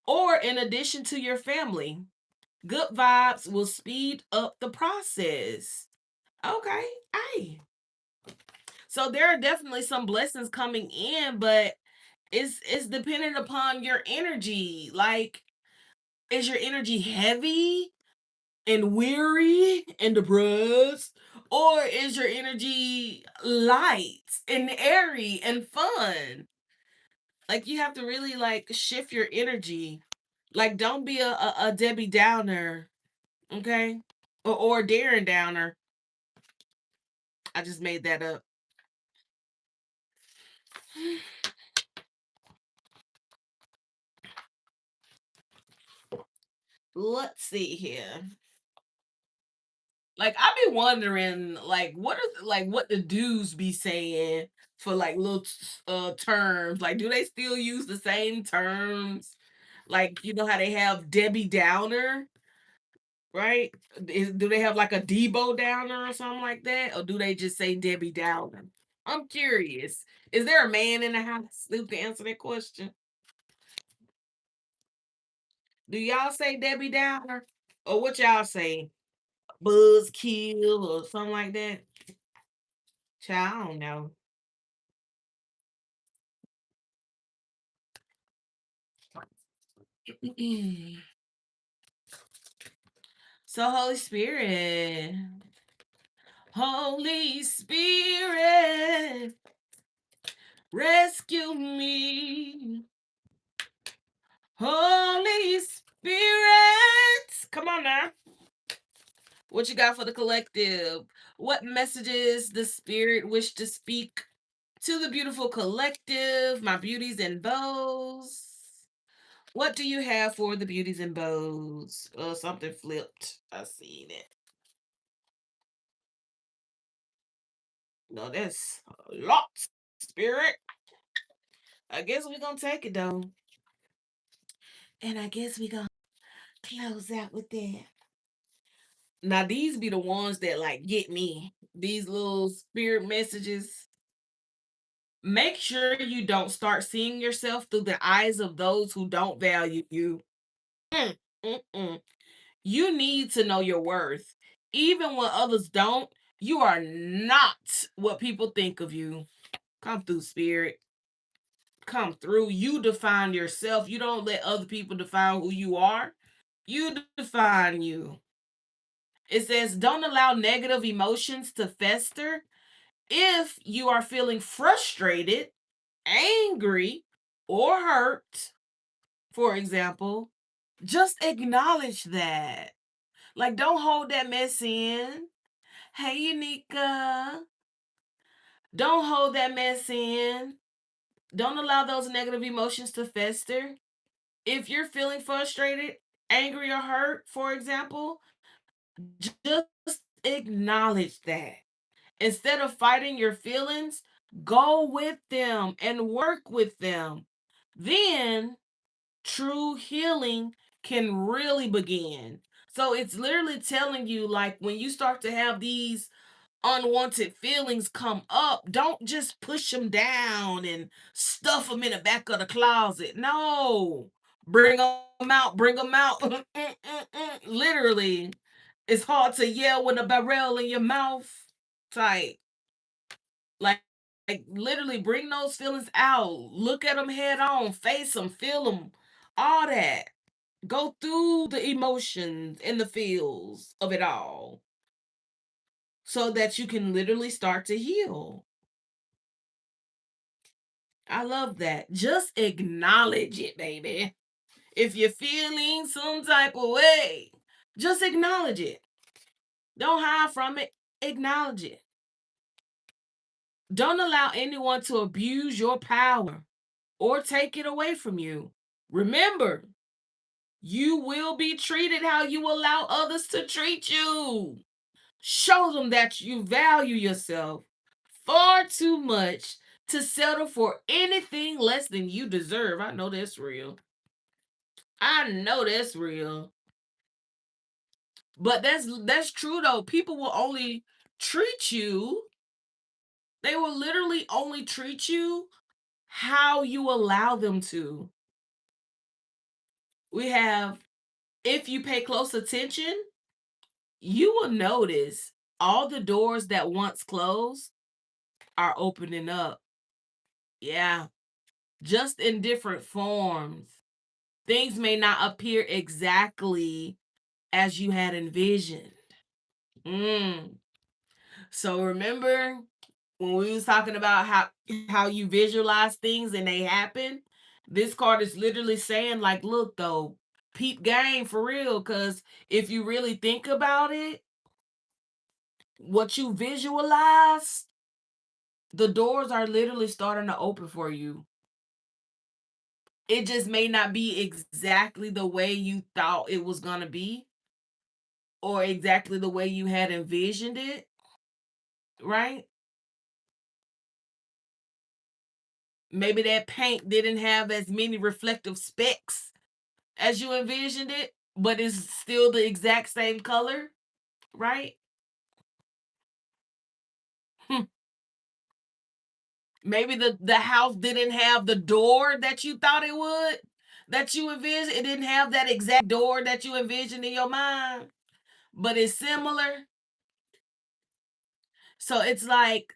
or in addition to your family. Good vibes will speed up the process. Okay. Hey. So there are definitely some blessings coming in, but it's dependent upon your energy. Like, is your energy heavy and weary and depressed? Or is your energy light and airy and fun? Like, you have to really like shift your energy. Like, don't be a Debbie Downer, okay? Or a Darren Downer. I just made that up. Let's see here. Like, I be wondering, like, what the dudes be saying for like little terms. Like, do they still use the same terms? Like, you know how they have Debbie Downer, right? Do they have like a Debo Downer or something like that, or do they just say Debbie Downer? I'm curious. Is there a man in the house who can answer that question? Do y'all say Debbie Downer, or what y'all say? Buzzkill or something like that? Child, I don't know. So, Holy Spirit, Holy Spirit, rescue me. Holy Spirit, come on now. What you got for the collective? What messages the Spirit wish to speak to the beautiful collective, my beauties and bows? What do you have for the beauties and bows? Oh, something flipped. I seen it. No, that's a lot, Spirit. I guess we're gonna take it though. And I guess we're gonna close out with that. Now these be the ones that like get me. These little spirit messages. Make sure you don't start seeing yourself through the eyes of those who don't value you. Mm, mm. You need to know your worth. Even when others don't, you are not what people think of you. Come through, spirit. Come through. You define yourself. You don't let other people define who you are. You define you. It says, don't allow negative emotions to fester. If you are feeling frustrated, angry, or hurt, for example, just acknowledge that. Like, don't hold that mess in. Hey, Unika. Don't hold that mess in. Don't allow those negative emotions to fester. If you're feeling frustrated, angry, or hurt, for example, just acknowledge that. Instead of fighting your feelings, go with them and work with them. Then true healing can really begin. So it's literally telling you, like, when you start to have these unwanted feelings come up, don't just push them down and stuff them in the back of the closet. No, bring them out, bring them out. Literally, it's hard to yell with a barrel in your mouth. Type like, literally bring those feelings out. Look at them head on, face them, feel them, all that. Go through the emotions and the feels of it all so that you can literally start to heal. I love that. Just acknowledge it, baby. If you're feeling some type of way, just acknowledge it. Don't hide from it. Acknowledge it. Don't allow anyone to abuse your power or take it away from you. Remember, you will be treated how you allow others to treat you. Show them that you value yourself far too much to settle for anything less than you deserve. I know that's real. I know that's real. But that's true though. People will only treat you. They will literally only treat you how you allow them to. We have, if you pay close attention, you will notice all the doors that once closed are opening up. Yeah, just in different forms. Things may not appear exactly as you had envisioned. Mm. So remember when we was talking about how you visualize things and they happen? This card is literally saying, like, look though, peep game for real, because if you really think about it, what you visualize, the doors are literally starting to open for you. It just may not be exactly the way you thought it was going to be or exactly the way you had envisioned it, right? Maybe that paint didn't have as many reflective specks as you envisioned it, but it's still the exact same color, right? Hmm. Maybe the house didn't have the door that you thought it would, that you envisioned. It didn't have that exact door that you envisioned in your mind, but it's similar. So it's like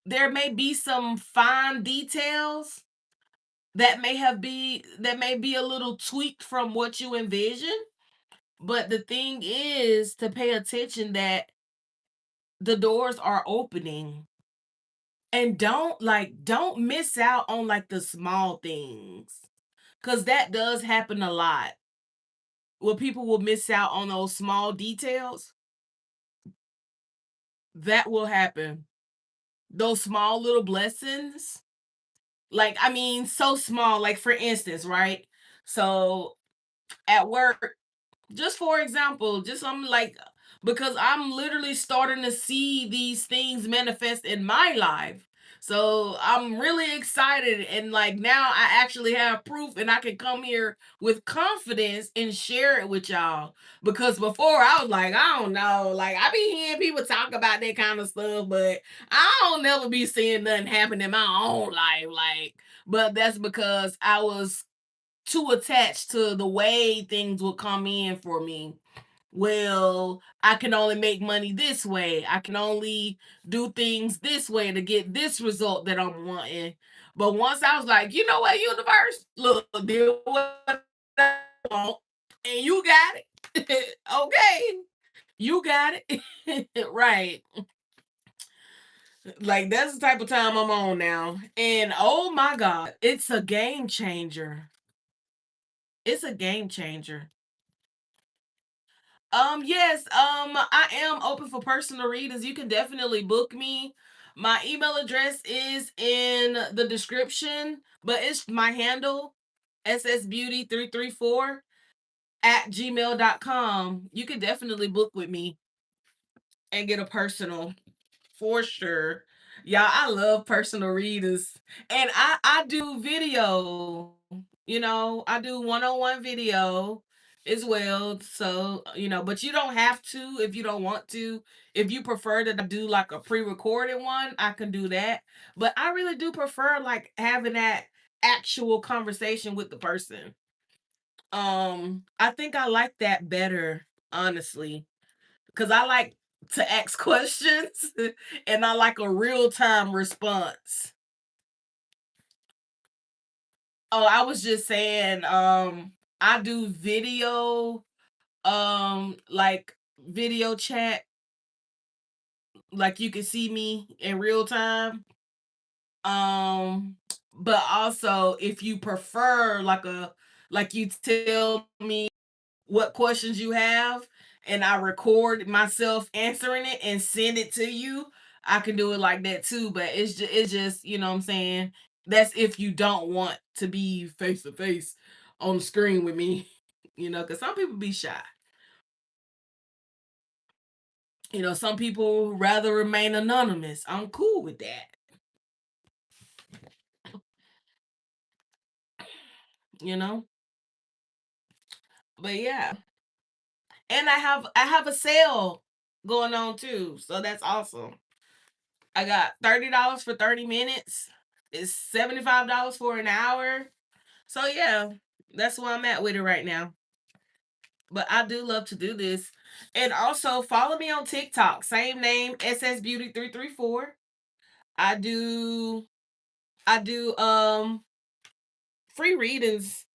there may be some fine details that may be a little tweaked from what you envisioned. But the thing is to pay attention that the doors are opening. And don't miss out on like the small things. Cause that does happen a lot. Where people will miss out on those small details. That will happen. Those small little blessings. Like, I mean, so small. Like, for instance, right? So at work, just for example, just I'm like, because I'm literally starting to see these things manifest in my life. So I'm really excited, and like now I actually have proof and I can come here with confidence and share it with y'all. Because before I was like, I don't know, like I be hearing people talk about that kind of stuff, but I don't never be seeing nothing happen in my own life. Like, but that's because I was too attached to the way things would come in for me. Well, I can only make money this way. I can only do things this way to get this result that I'm wanting. But once I was like, you know what, universe, look, do what I want, and you got it. Okay, you got it. Right. Like that's the type of time I'm on now. And oh my God, it's a game changer. It's a game changer. Yes, I am open for personal readings. You can definitely book me. My email address is in the description, but it's my handle, ssbeauty334 at gmail.com. You can definitely book with me and get a personal for sure. Yeah, I love personal readers. And I do video, I do one-on-one video as well. So, but you don't have to if you don't want to. If you prefer to do like a pre-recorded one, I can do that. But I really do prefer like having that actual conversation with the person. I think I like that better, honestly, because I like to ask questions and I like a real time response. Oh, I was just saying, I do video, like video chat, like you can see me in real time. Um, but also if you prefer like you tell me what questions you have and I record myself answering it and send it to you, I can do it like that too. But it's just, what I'm saying? That's if you don't want to be face to face on the screen with me, because some people be shy. Some people rather remain anonymous. I'm cool with that, you know? But yeah. And I have a sale going on too. So that's awesome. I got $30 for 30 minutes. It's $75 for an hour. So yeah, that's where I'm at with it right now. But I do love to do this. And also follow me on TikTok. Same name, ssbeauty334. I do I do free readings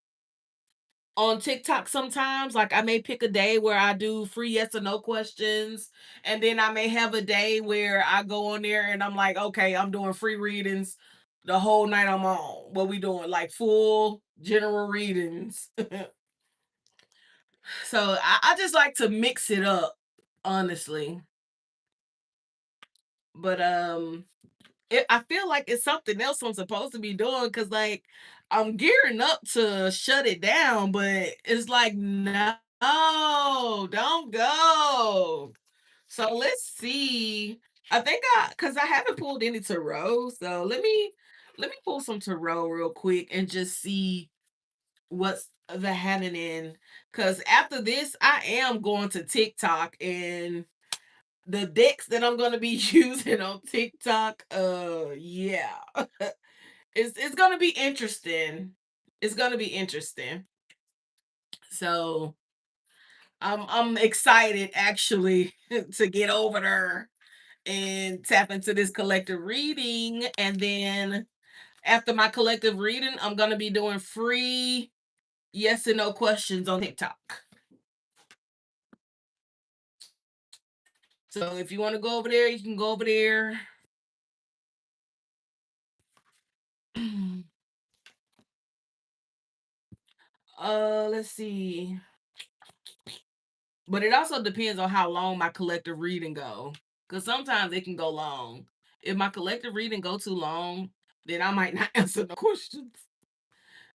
on TikTok sometimes. Like I may pick a day where I do free yes or no questions. And then I may have a day where I go on there and I'm like, okay, I'm doing free readings the whole night I'm on. What we doing? Like full general readings. So I just like to mix it up, honestly. But I feel like it's something else I'm supposed to be doing because like I'm gearing up to shut it down, but it's like no, don't go. So let's see. I think because I haven't pulled any tarot, so let me pull some tarot real quick and just see what's the happening. Because after this, I am going to TikTok and the decks that I'm gonna be using on TikTok, yeah. It's gonna be interesting. It's gonna be interesting. So I'm excited actually to get over there and tap into this collective reading. And then after my collective reading, I'm gonna be doing free yes and no questions on TikTok. So if you want to go over there, you can go over there. Let's see. But it also depends on how long my collective reading go. Cause sometimes it can go long. If my collective reading go too long, then I might not answer the questions.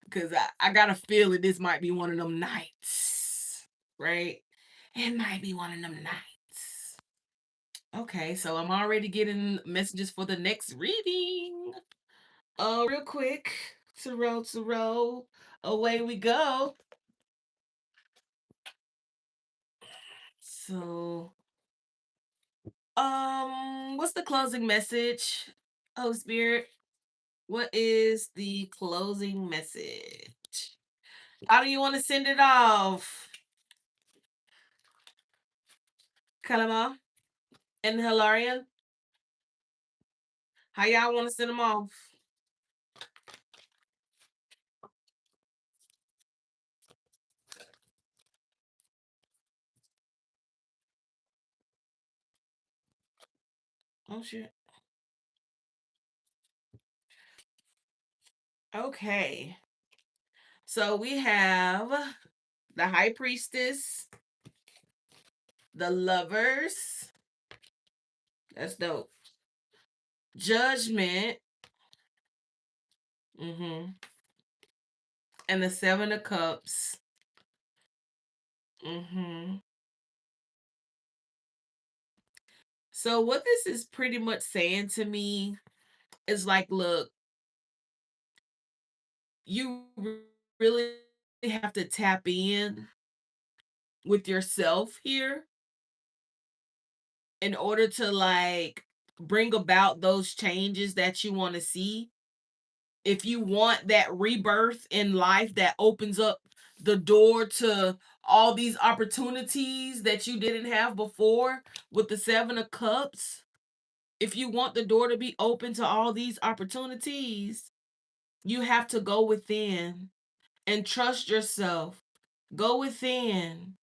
Cause I got a feeling this might be one of them nights. Right? It might be one of them nights. Okay, so I'm already getting messages for the next reading. Real quick. To roll. Away we go. So what's the closing message? Oh, Spirit, what is the closing message? How do you want to send it off? Kalama and Hilarion? How y'all want to send them off? Oh, shit. Okay. So we have the High Priestess, the Lovers. That's dope. Judgment. Mm-hmm. And the Seven of Cups. Mm-hmm. So what this is pretty much saying to me is like, look, you really have to tap in with yourself here in order to like bring about those changes that you want to see. If you want that rebirth in life that opens up the door to all these opportunities that you didn't have before with the Seven of Cups, if you want the door to be open to all these opportunities, you have to go within and trust yourself. Go within.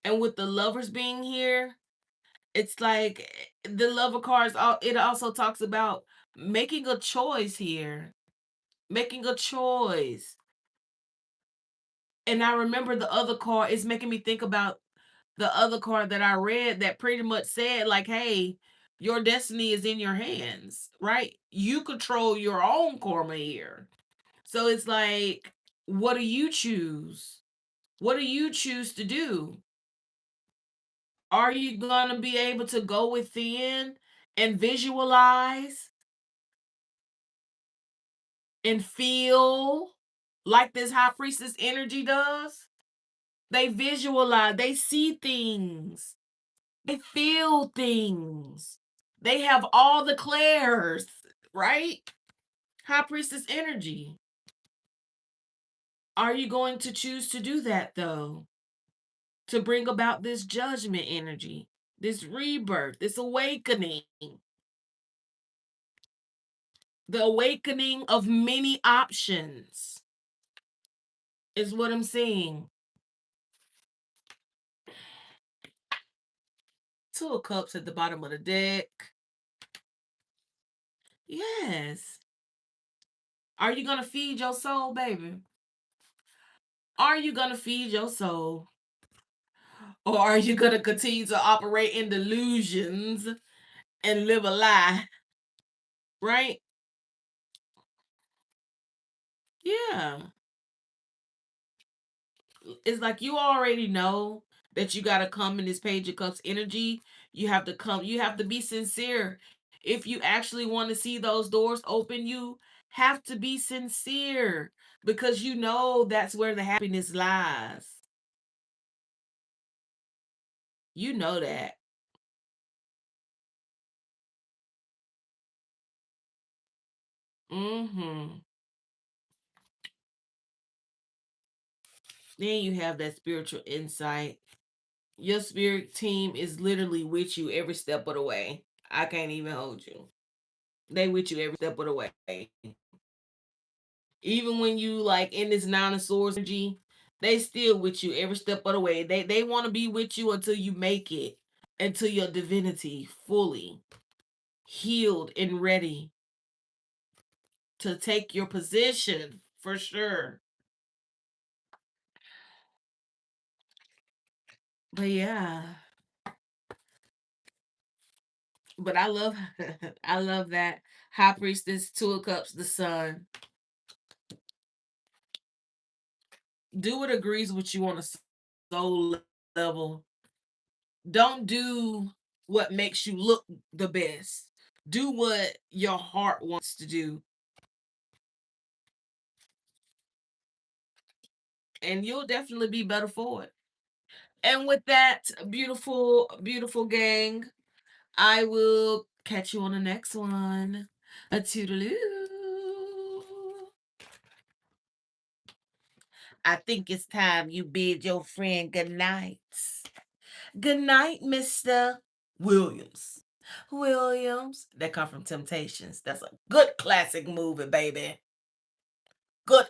And with the lovers being here, it's like the lover cards, it also talks about making a choice here. Making a choice. And I remember the other card is making me think about the other card that I read that pretty much said, like, hey, your destiny is in your hands, right? You control your own karma here. So it's like, what do you choose? What do you choose to do? Are you going to be able to go within and visualize and feel like this high priestess energy does? They visualize, they see things, they feel things, they have all the clairs, right? High priestess energy. Are you going to choose to do that though? To bring about this judgment energy, this rebirth, this awakening, the awakening of many options is what I'm saying. Two of Cups at the bottom of the deck. Yes. Are you going to feed your soul, baby? Are you going to feed your soul? Or are you going to continue to operate in delusions and live a lie? Right? Yeah. It's like you already know that you got to come in this Page of Cups energy. You have to come, you have to be sincere. If you actually want to see those doors open, you have to be sincere because you know that's where the happiness lies. You know that. Mm-hmm. Then you have that spiritual insight. Your spirit team is literally with you every step of the way. I can't even hold you. They with you every step of the way. Even when you like in this Nine of Swords energy, they still with you every step of the way. They want to be with you until you make it, until your divinity fully healed and ready to take your position for sure. But yeah, but I love I love that High Priestess, Two of Cups, the Sun. Do what agrees with you on a soul level. Don't do what makes you look the best. Do what your heart wants to do, and you'll definitely be better for it. And with that, beautiful, beautiful gang, I will catch you on the next one. A toodaloo. I think it's time you bid your friend good night. Good night, Mr. Williams. Williams. That come from Temptations. That's a good classic movie, baby. Good